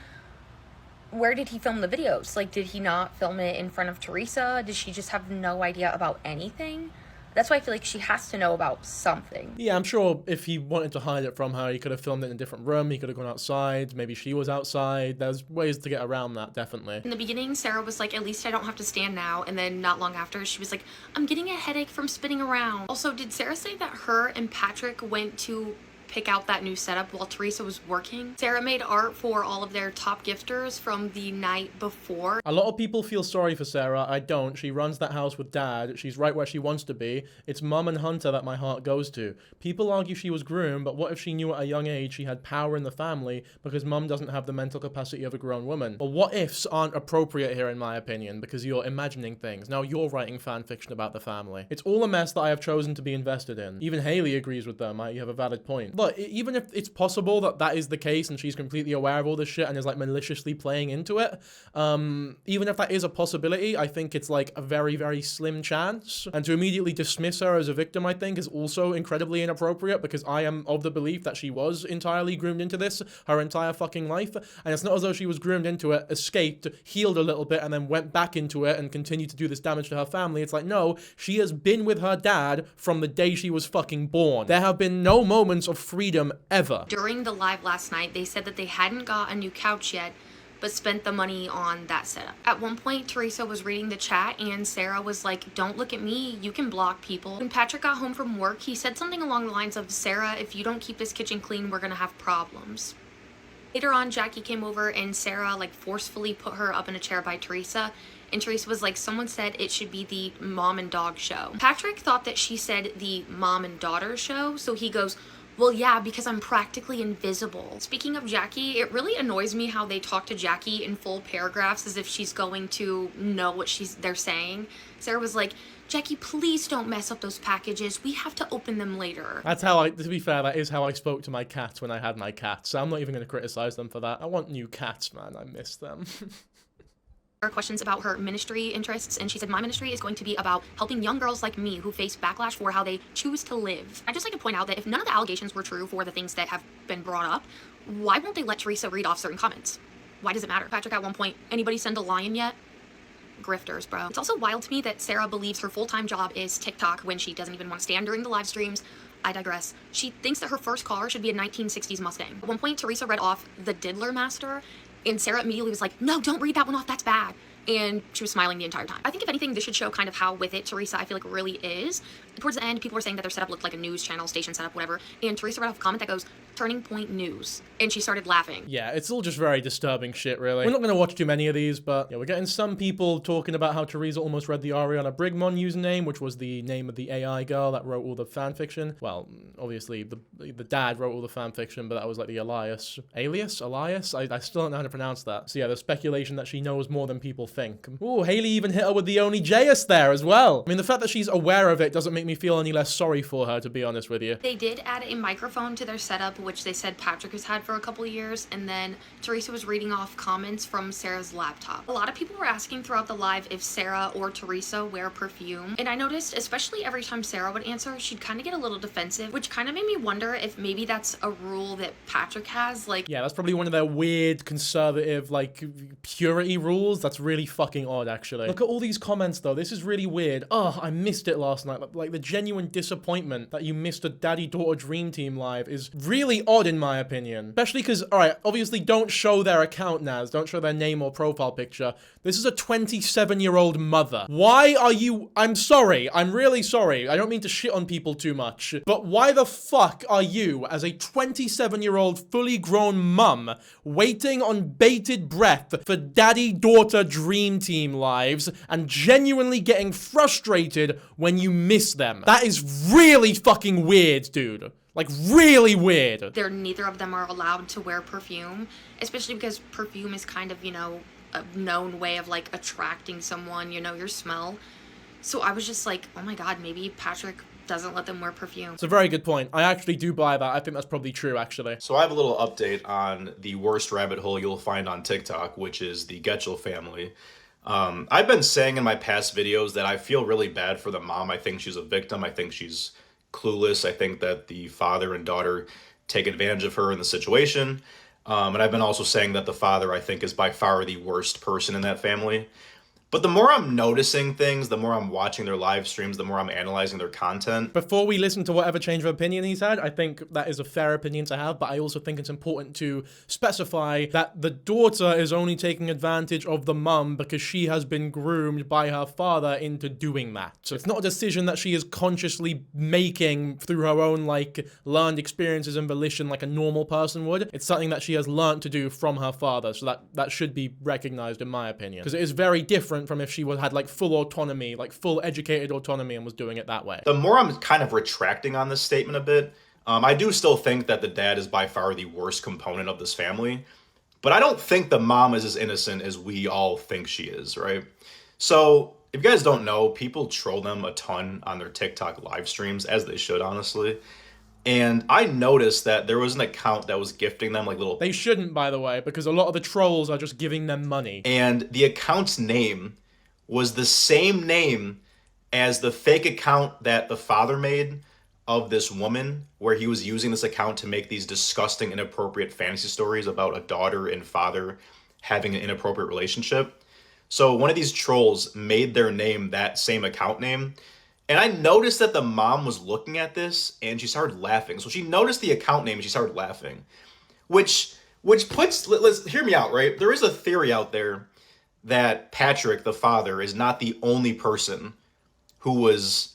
where did he film the videos? Like, did he not film it in front of Teresa? Did she just have no idea about anything? That's why I feel like she has to know about something. Yeah, I'm sure if he wanted to hide it from her, he could have filmed it in a different room, he could have gone outside, maybe she was outside. There's ways to get around that, definitely. In the beginning, Sarah was like, at least I don't have to stand now. And then not long after, she was like, I'm getting a headache from spinning around. Also, did Sarah say that her and Patrick went to pick out that new setup while Teresa was working? Sarah made art for all of their top gifters from the night before. A lot of people feel sorry for Sarah. I don't. She runs that house with Dad. She's right where she wants to be. It's Mum and Hunter that my heart goes to. People argue she was groomed, but what if she knew at a young age she had power in the family because Mum doesn't have the mental capacity of a grown woman? But what ifs aren't appropriate here in my opinion, because you're imagining things. Now you're writing fan fiction about the family. It's all a mess that I have chosen to be invested in. Even Haley agrees with them. You have a valid point. But even if it's possible that that is the case and she's completely aware of all this shit and is like maliciously playing into it, even if that is a possibility, I think it's like a very, very slim chance. And to immediately dismiss her as a victim, I think, is also incredibly inappropriate, because I am of the belief that she was entirely groomed into this her entire fucking life. And it's not as though she was groomed into it, escaped, healed a little bit, and then went back into it and continued to do this damage to her family. It's like, no, she has been with her dad from the day she was fucking born. There have been no moments of freedom ever. During the live last night, they said that they hadn't got a new couch yet, but spent the money on that setup. At one point, Teresa was reading the chat and Sarah was like, don't look at me, you can block people. When Patrick got home from work, he said something along the lines of, Sarah, if you don't keep this kitchen clean, we're gonna have problems. Later on, Jackie came over and Sarah like forcefully put her up in a chair by Teresa. And Teresa was like, someone said it should be the mom and dog show. Patrick thought that she said the mom and daughter show, so he goes, well, yeah, because I'm practically invisible. Speaking of Jackie, it really annoys me how they talk to Jackie in full paragraphs as if she's going to know what they're saying. Sarah was like, Jackie, please don't mess up those packages. We have to open them later. That's how to be fair, that is how I spoke to my cats when I had my cats. So I'm not even going to criticize them for that. I want new cats, man. I miss them. Questions about her ministry interests, and she said, my ministry is going to be about helping young girls like me who face backlash for how they choose to live. I'd just like to point out that if none of the allegations were true for the things that have been brought up, why won't they let Teresa read off certain comments? Why does it matter? Patrick at one point, anybody send a lion yet? Grifters, bro. It's also wild to me that Sarah believes her full-time job is TikTok when she doesn't even want to stand during the live streams. I digress. She thinks that her first car should be a 1960s Mustang. At one point, Teresa read off The Diddler Master, and Sarah immediately was like, no, don't read that one off, that's bad. And she was smiling the entire time. I think if anything, this should show kind of how with it Teresa, I feel like, really is. Towards the end, people were saying that their setup looked like a news channel, station setup, whatever. And Teresa read off a comment that goes, Turning Point News. And she started laughing. Yeah, it's all just very disturbing shit, really. We're not going to watch too many of these, but yeah, we're getting some people talking about how Teresa almost read the Ariana Brigmon username, which was the name of the AI girl that wrote all the fanfiction. Well, obviously, the dad wrote all the fanfiction, but that was like the alias? I still don't know how to pronounce that. So yeah, there's speculation that she knows more than people think. Ooh, Haley even hit her with the only JS there as well. I mean, the fact that she's aware of it doesn't make me feel any less sorry for her, to be honest with you. They did add a microphone to their setup, which they said Patrick has had for a couple of years, and then Teresa was reading off comments from Sarah's laptop. A lot of people were asking throughout the live if Sarah or Teresa wear perfume, and I noticed, especially every time Sarah would answer, she'd kind of get a little defensive, which kind of made me wonder if maybe that's a rule that Patrick has, like... Yeah, that's probably one of their weird, conservative, like, purity rules. That's really fucking odd, actually. Look at all these comments, though. This is really weird. Oh, I missed it last night. Like, the genuine disappointment that you missed a daddy-daughter dream team live is really odd, in my opinion. Especially because, alright, obviously don't show their account, Naz. Don't show their name or profile picture. This is a 27-year-old mother. Why are you... I'm sorry. I'm really sorry. I don't mean to shit on people too much. But why the fuck are you, as a 27-year-old fully grown mum, waiting on bated breath for daddy-daughter dream team lives and genuinely getting frustrated when you miss them? That is really fucking weird, dude. Like, really weird. Neither of them are allowed to wear perfume, especially because perfume is kind of, you know, a known way of, like, attracting someone, you know, your smell. So I was just like, oh my god, maybe Patrick doesn't let them wear perfume. It's a very good point. I actually do buy that. I think that's probably true, actually. So I have a little update on the worst rabbit hole you'll find on TikTok, which is the Getchell family. I've been saying in my past videos that I feel really bad for the mom. I think she's a victim. I think she's clueless. I think that the father and daughter take advantage of her in the situation. And I've been also saying that the father, I think, is by far the worst person in that family. But the more I'm noticing things, the more I'm watching their live streams, the more I'm analyzing their content. Before we listen to whatever change of opinion he's had, I think that is a fair opinion to have, but I also think it's important to specify that the daughter is only taking advantage of the mum because she has been groomed by her father into doing that. So it's not a decision that she is consciously making through her own, like, learned experiences and volition like a normal person would. It's something that she has learned to do from her father, so that should be recognized in my opinion. Because it is very different from if she had like full autonomy, like full educated autonomy and was doing it that way. The more I'm kind of retracting on this statement a bit, I do still think that the dad is by far the worst component of this family, but I don't think the mom is as innocent as we all think she is, right? So if you guys don't know, people troll them a ton on their TikTok live streams, as they should, honestly. And I noticed that there was an account that was gifting them like little... They shouldn't, by the way, because a lot of the trolls are just giving them money. And the account's name was the same name as the fake account that the father made of this woman, where he was using this account to make these disgusting, inappropriate fantasy stories about a daughter and father having an inappropriate relationship. So one of these trolls made their name that same account name. And I noticed that the mom was looking at this and she started laughing. So she noticed the account name and she started laughing. Which puts, let's hear me out, right? There is a theory out there that Patrick, the father, is not the only person who was,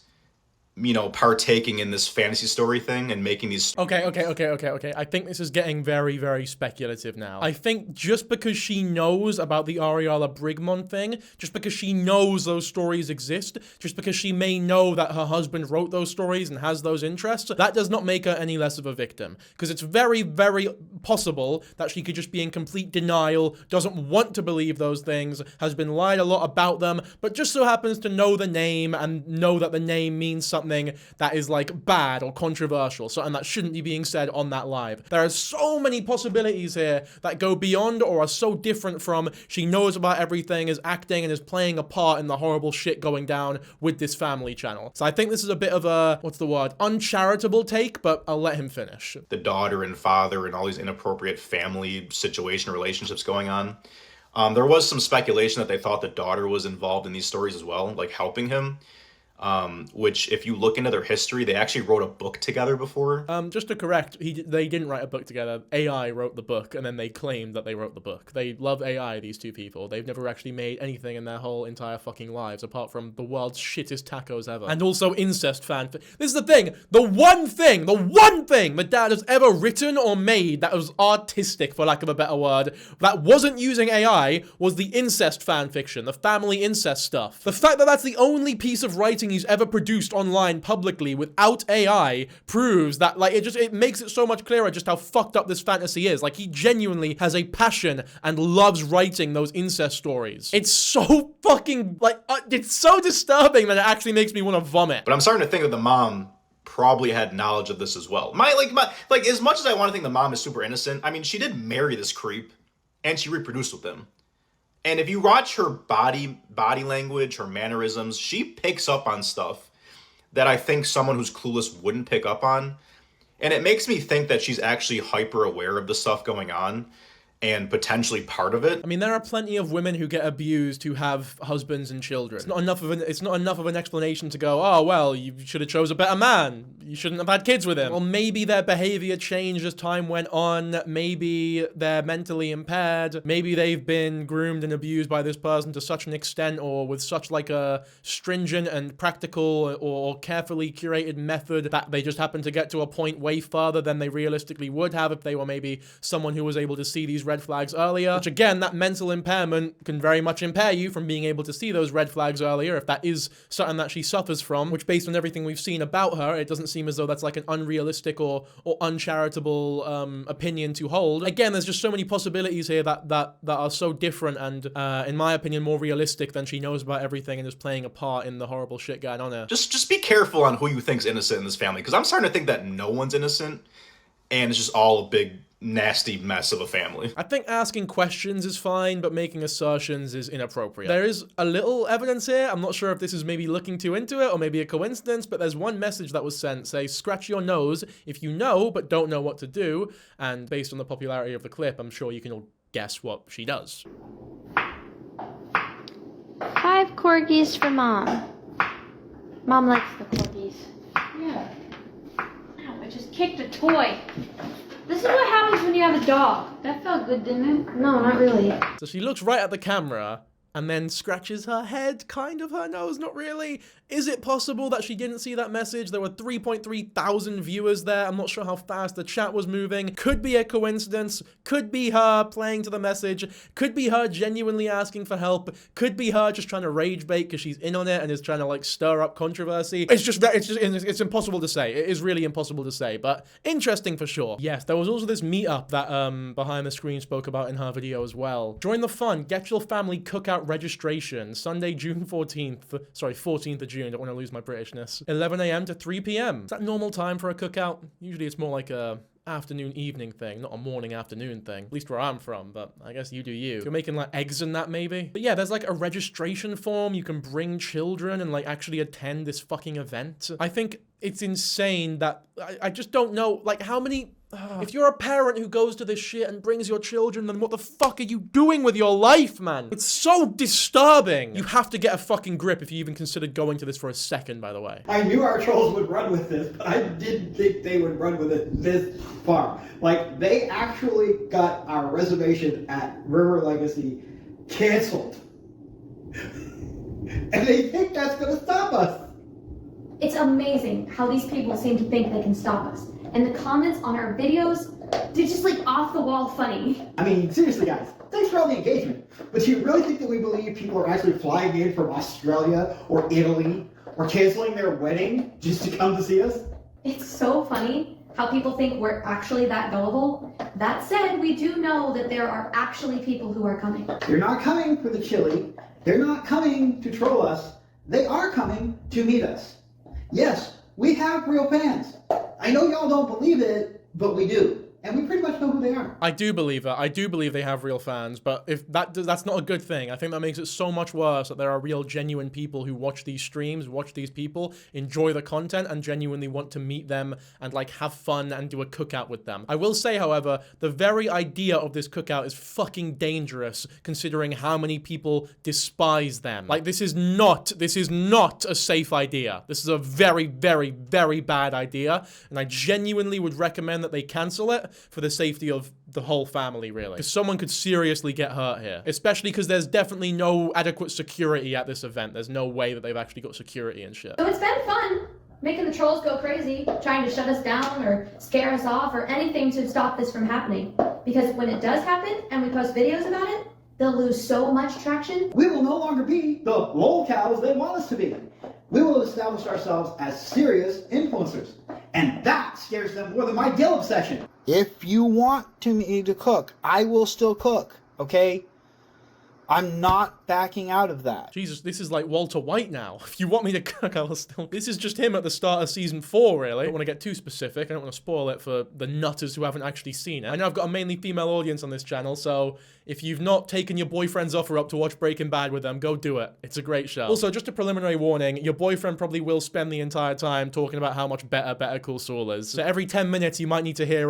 you know, partaking in this fantasy story thing and making these... Okay. I think this is getting very, very speculative now. I think just because she knows about the Ariella Brigmont thing, just because she knows those stories exist, just because she may know that her husband wrote those stories and has those interests, that does not make her any less of a victim. Because it's very, very possible that she could just be in complete denial, doesn't want to believe those things, has been lied a lot about them, but just so happens to know the name and know that the name means something that is like bad or controversial, something that shouldn't be being said on that live. There are so many possibilities here that go beyond or are so different from she knows about everything, is acting and is playing a part in the horrible shit going down with this family channel. So I think this is a bit of a, what's the word, uncharitable take, but I'll let him finish. The daughter and father and all these inappropriate family situation relationships going on. There was some speculation that they thought the daughter was involved in these stories as well, like helping him. Which if you look into their history, they actually wrote a book together before. Just to correct, they didn't write a book together. AI wrote the book, and then they claimed that they wrote the book. They love AI, these two people. They've never actually made anything in their whole entire fucking lives, apart from the world's shittest tacos ever. And also incest fan. This is the thing, the one thing the dad has ever written or made that was artistic, for lack of a better word, that wasn't using AI, was the incest fan fiction, the family incest stuff. The fact that that's the only piece of writing he's ever produced online publicly without AI proves that, like, it makes it so much clearer just how fucked up this fantasy is. Like, he genuinely has a passion and loves writing those incest stories. It's so fucking, like, it's so disturbing that it actually makes me want to vomit. But I'm starting to think that the mom probably had knowledge of this as well. Like, as much as I want to think the mom is super innocent, I mean, she did marry this creep and she reproduced with him. And if you watch her body language, her mannerisms, she picks up on stuff that I think someone who's clueless wouldn't pick up on. And it makes me think that she's actually hyper aware of the stuff going on and potentially part of it. I mean, there are plenty of women who get abused who have husbands and children. It's not enough of an explanation to go, oh, well, you should have chose a better man. You shouldn't have had kids with him. Well, maybe their behavior changed as time went on. Maybe they're mentally impaired. Maybe they've been groomed and abused by this person to such an extent or with such like a stringent and practical or carefully curated method that they just happen to get to a point way further than they realistically would have if they were maybe someone who was able to see these red flags earlier, which again, that mental impairment can very much impair you from being able to see those red flags earlier if that is something that she suffers from, which based on everything we've seen about her, it doesn't seem as though that's like an unrealistic or uncharitable opinion to hold. Again, there's just so many possibilities here that are so different and, in my opinion, more realistic than she knows about everything and is playing a part in the horrible shit going on there. Just be careful on who you think's innocent in this family, because I'm starting to think that no one's innocent and it's just all a big nasty mess of a family. I think asking questions is fine, but making assertions is inappropriate. There is a little evidence here. I'm not sure if this is maybe looking too into it or maybe a coincidence, but there's one message that was sent, say, scratch your nose if you know but don't know what to do, and based on the popularity of the clip, I'm sure you can all guess what she does. 5 corgis for Mom. Mom likes the corgis. Yeah. Ow, I just kicked a toy. This is what happens when you have a dog. That felt good, didn't it? No, not really. So she looks right at the camera and then scratches her head, kind of her nose, not really. Is it possible that she didn't see that message? There were 3.3 thousand viewers there. I'm not sure how fast the chat was moving. Could be a coincidence. Could be her playing to the message. Could be her genuinely asking for help. Could be her just trying to rage bait because she's in on it and is trying to like stir up controversy. It's impossible to say. It is really impossible to say, but interesting for sure. Yes, there was also this meetup that Behind the Screen spoke about in her video as well. Join the fun. Get your family cookout registration. Sunday, June 14th. Sorry, 14th of June. Don't want to lose my Britishness. 11 a.m. to 3 p.m. Is that normal time for a cookout? Usually it's more like a afternoon evening thing, not a morning afternoon thing, at least where I'm from, but I guess you do you. You're making like eggs and that maybe. But yeah, there's like a registration form. You can bring children and like actually attend this fucking event. I think it's insane that I just don't know like how many. If you're a parent who goes to this shit and brings your children, then what the fuck are you doing with your life, man? It's so disturbing. You have to get a fucking grip if you even considered going to this for a second, by the way. I knew our trolls would run with this, but I didn't think they would run with it this far. Like, they actually got our reservation at River Legacy canceled. And they think that's gonna stop us. It's amazing how these people seem to think they can stop us. And the comments on our videos, they're just like off the wall funny. I mean, seriously guys, thanks for all the engagement. But do you really think that we believe people are actually flying in from Australia or Italy or canceling their wedding just to come to see us? It's so funny how people think we're actually that gullible. That said, we do know that there are actually people who are coming. They're not coming for the chili. They're not coming to troll us. They are coming to meet us. Yes, we have real fans. I know y'all don't believe it, but we do. And we pretty much know who they are. I do believe it. I do believe they have real fans, but if that's not a good thing. I think that makes it so much worse that there are real genuine people who watch these streams, watch these people, enjoy the content, and genuinely want to meet them and like have fun and do a cookout with them. I will say, however, the very idea of this cookout is fucking dangerous considering how many people despise them. Like this is not a safe idea. This is a very, very, very bad idea, and I genuinely would recommend that they cancel it for the safety of the whole family, really. Because someone could seriously get hurt here. Especially because there's definitely no adequate security at this event. There's no way that they've actually got security and shit. So it's been fun making the trolls go crazy, trying to shut us down or scare us off or anything to stop this from happening. Because when it does happen and we post videos about it, they'll lose so much traction. We will no longer be the lol cows they want us to be. We will establish ourselves as serious influencers. And that scares them more than my guilt obsession. If you want me to cook, I will still cook, okay? I'm not backing out of that. Jesus, this is like Walter White now. If you want me to cook, I will still... This is just him at the start of season 4, really. I don't want to get too specific. I don't want to spoil it for the nutters who haven't actually seen it. I know I've got a mainly female audience on this channel, so if you've not taken your boyfriend's offer up to watch Breaking Bad with them, go do it. It's a great show. Also, just a preliminary warning, your boyfriend probably will spend the entire time talking about how much Better Call Saul is. So every 10 minutes, you might need to hear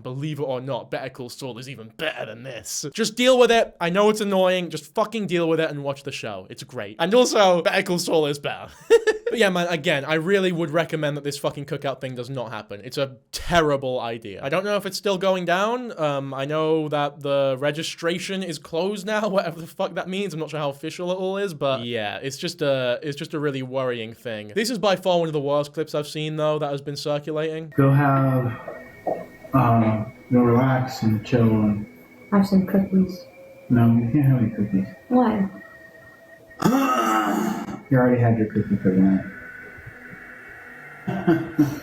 believe it or not, Better Call Saul is even better than this. Just deal with it. I know it's annoying. Just fucking deal with it and watch the show. It's great. And also, Better Call Saul is better. But yeah, man, again, I really would recommend that this fucking cookout thing does not happen. It's a terrible idea. I don't know if it's still going down. I know that the registration is closed now, whatever the fuck that means. I'm not sure how official it all is, but yeah, it's just a really worrying thing. This is by far one of the worst clips I've seen, though, that has been circulating. Go have, go relax and chill and... Have some cookies. No, you can't have any cookies. Why? You already had your cookie for that.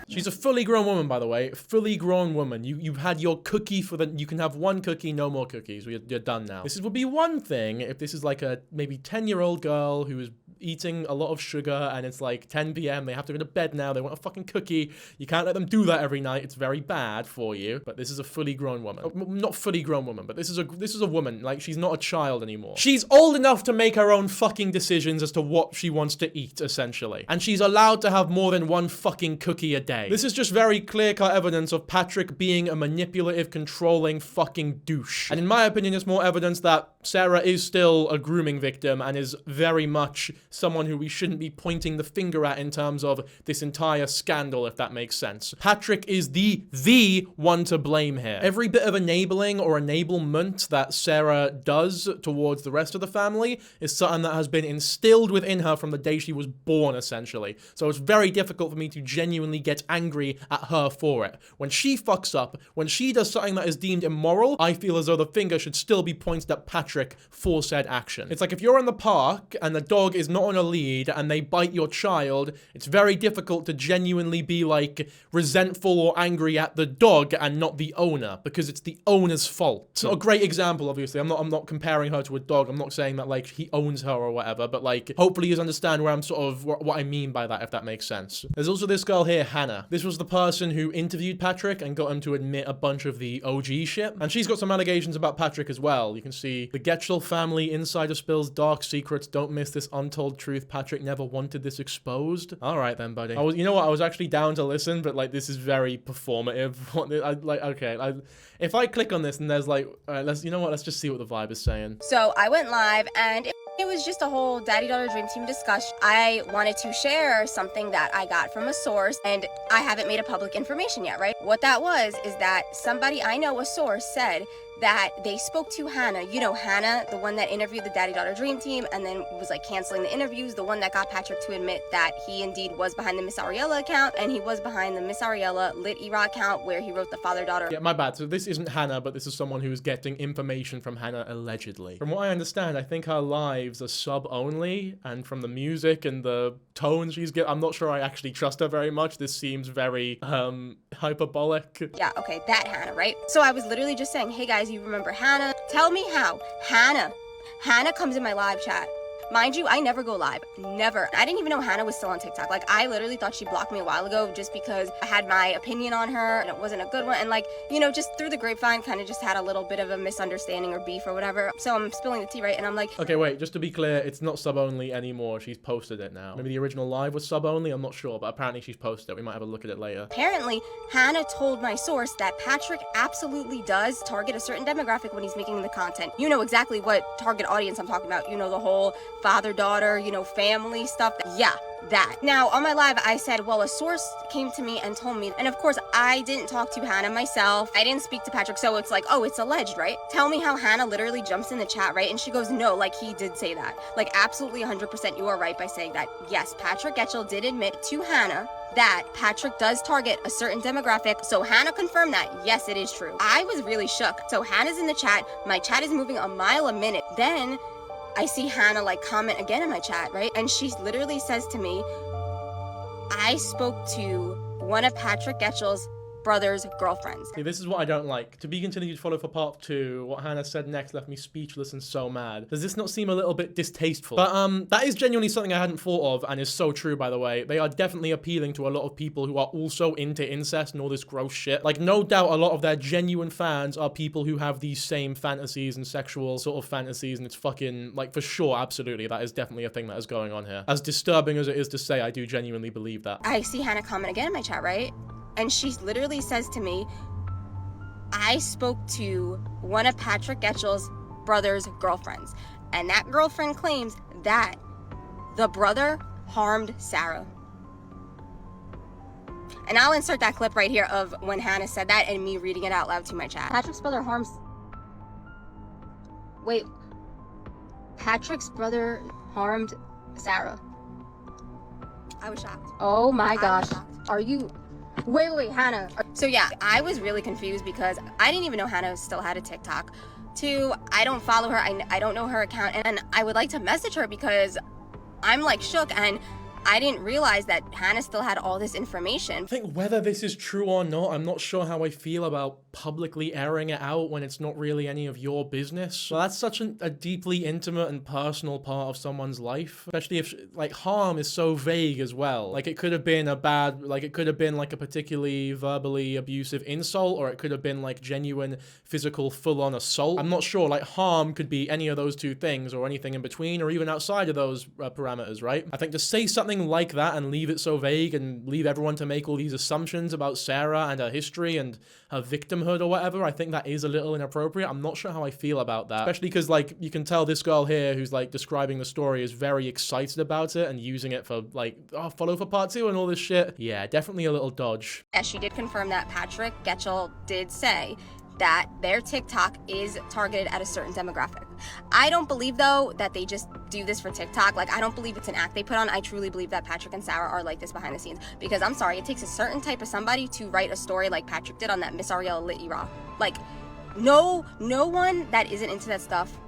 She's a fully grown woman, by the way. Fully grown woman. You've had your cookie for the... You can have one cookie, no more cookies. You're done now. This would be one thing if this is like a maybe 10-year-old girl who is eating a lot of sugar and it's like 10 p.m. They have to go to bed now. They want a fucking cookie. You can't let them do that every night. It's very bad for you. But this is a fully grown woman. Not fully grown woman, but this is a woman. Like, she's not a child anymore. She's old enough to make her own fucking decisions as to what she wants to eat, essentially. And she's allowed to have more than one fucking cookie a day. This is just very clear-cut evidence of Patrick being a manipulative, controlling fucking douche. And in my opinion, it's more evidence that Sarah is still a grooming victim and is very much someone who we shouldn't be pointing the finger at in terms of this entire scandal, if that makes sense. Patrick is the one to blame here. Every bit of enabling or enablement that Sarah does towards the rest of the family is something that has been instilled within her from the day she was born, essentially. So it's very difficult for me to genuinely get angry at her for it. When she fucks up, when she does something that is deemed immoral, I feel as though the finger should still be pointed at Patrick for said action. It's like if you're in the park and the dog is not on a lead and they bite your child, it's very difficult to genuinely be like resentful or angry at the dog and not the owner, because it's the owner's fault. It's not a great example, obviously. I'm not comparing her to a dog. I'm not saying that like he owns her or whatever, but like hopefully you understand where I'm sort of what I mean by that, if that makes sense. There's also this girl here, Hannah. This was the person who interviewed Patrick and got him to admit a bunch of the OG shit. And she's got some allegations about Patrick as well. You can see the Getchell family insider spills dark secrets. Don't miss this untold truth. Patrick never wanted this exposed. All right then, buddy. You know what? I was actually down to listen, but like this is very performative. If I click on this and there's like, all right, let's just see what the vibe is saying. So I went live and it was just a whole daddy-daughter dream team discussion. I wanted to share something that I got from a source and I haven't made it public information yet, right? What that was is that somebody I know, a source, said that they spoke to Hannah. You know Hannah, the one that interviewed the daddy-daughter dream team and then was like canceling the interviews, the one that got Patrick to admit that he indeed was behind the Miss Ariella account and he was behind the Miss Ariella Lit Era account where he wrote the father-daughter. Yeah, my bad. So this isn't Hannah, but this is someone who is getting information from Hannah allegedly. From what I understand, I think her lives are sub-only, and from the music and the tone she's getting, I'm not sure I actually trust her very much. This seems very hyperbolic. Yeah, okay, that Hannah, right? So I was literally just saying, hey guys, you remember Hannah? Tell me how. Hannah comes in my live chat. Mind you, I never go live. Never. I didn't even know Hannah was still on TikTok. Like, I literally thought she blocked me a while ago just because I had my opinion on her and it wasn't a good one. And like, you know, just through the grapevine, kind of just had a little bit of a misunderstanding or beef or whatever. So I'm spilling the tea, right? And I'm like... Okay, wait, just to be clear, it's not sub-only anymore. She's posted it now. Maybe the original live was sub-only? I'm not sure, but apparently she's posted it. We might have a look at it later. Apparently, Hannah told my source that Patrick absolutely does target a certain demographic when he's making the content. You know exactly what target audience I'm talking about. You know, the whole father-daughter, you know, family stuff. Yeah, that. Now, on my live, I said, well, a source came to me and told me, and of course, I didn't talk to Hannah myself. I didn't speak to Patrick, so it's like, oh, it's alleged, right? Tell me how Hannah literally jumps in the chat, right? And she goes, no, like, he did say that. Like, absolutely 100% you are right by saying that. Yes, Patrick Getchell did admit to Hannah that Patrick does target a certain demographic. So Hannah confirmed that. Yes, it is true. I was really shook. So Hannah's in the chat. My chat is moving a mile a minute. Then I see Hannah like comment again in my chat, right? And she literally says to me, I spoke to one of Patrick Getchell's brother's girlfriends. See, this is what I don't like. To be continued, follow for part 2. What Hannah said next left me speechless and so mad. Does this not seem a little bit distasteful? But that is genuinely something I hadn't thought of and is so true, by the way. They are definitely appealing to a lot of people who are also into incest and all this gross shit. Like, no doubt a lot of their genuine fans are people who have these same fantasies and sexual sort of fantasies, and it's fucking, like, for sure, absolutely, that is definitely a thing that is going on here. As disturbing as it is to say, I do genuinely believe that. I see Hannah comment again in my chat, right? And she literally says to me, I spoke to one of Patrick Getchell's brother's girlfriends. And that girlfriend claims that the brother harmed Sarah. And I'll insert that clip right here of when Hannah said that and me reading it out loud to my chat. Patrick's brother harms... Wait. Patrick's brother harmed Sarah. I was shocked. Oh my gosh. Are you... Wait, Hannah. So yeah, I was really confused because I didn't even know Hannah still had a TikTok. 2, I don't follow her. I don't know her account, and I would like to message her because I'm like shook, and I didn't realize that Hannah still had all this information. I think whether this is true or not, I'm not sure how I feel about publicly airing it out when it's not really any of your business. So that's such a deeply intimate and personal part of someone's life, especially if, like, harm is so vague as well. Like, it could have been it could have been like a particularly verbally abusive insult, or it could have been like genuine physical full-on assault. I'm not sure. Like, harm could be any of those two things, or anything in between, or even outside of those parameters, right? I think to say something like that and leave it so vague and leave everyone to make all these assumptions about Sarah and her history and her victimhood or whatever, I think that is a little inappropriate. I'm not sure how I feel about that, especially because, like, you can tell this girl here who's like describing the story is very excited about it and using it for like, oh, follow for part 2 and all this shit. Yeah, definitely a little dodge. As she did confirm that Patrick Getchell did say that their TikTok is targeted at a certain demographic. I don't believe, though, that they just do this for TikTok. Like, I don't believe it's an act they put on. I truly believe that Patrick and Sarah are like this behind the scenes. Because, I'm sorry, it takes a certain type of somebody to write a story like Patrick did on that Miss Ariel Litty Raw. Like, no one that isn't into that stuff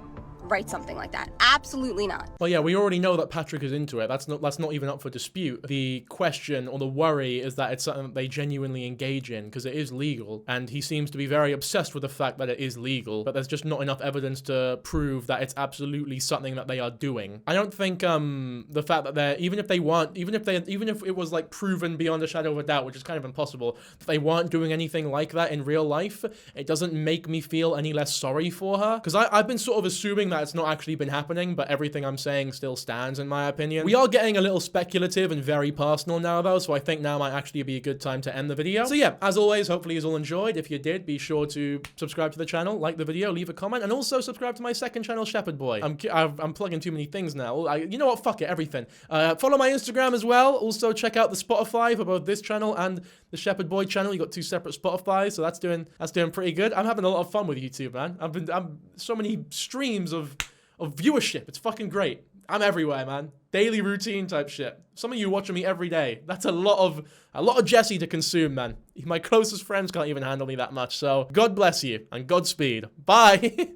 write something like that. Absolutely not. Well, yeah, we already know that Patrick is into it. That's not even up for dispute. The question or the worry is that it's something that they genuinely engage in, because it is legal, and he seems to be very obsessed with the fact that it is legal, but there's just not enough evidence to prove that it's absolutely something that they are doing. I don't think the fact that they're, even if it was like proven beyond a shadow of a doubt, which is kind of impossible, if they weren't doing anything like that in real life, it doesn't make me feel any less sorry for her, because I've been sort of assuming that it's not actually been happening, but everything I'm saying still stands in my opinion. We are getting a little speculative and very personal now though, so I think now might actually be a good time to end the video. So yeah, as always, hopefully you all enjoyed. If you did, be sure to subscribe to the channel, like the video, leave a comment, and also subscribe to my second channel, Shepherd Boy. I'm plugging too many things now. You know what? Fuck it, everything. Follow my Instagram as well. Also check out the Spotify for both this channel and the Shepherd Boy channel. You got 2 separate Spotifys, so that's doing pretty good. I'm having a lot of fun with YouTube, man. I'm so many streams of viewership. It's fucking great. I'm everywhere, man. Daily routine type shit. Some of you watching me every day. That's a lot of Jesse to consume, man. My closest friends can't even handle me that much. So God bless you and Godspeed. Bye.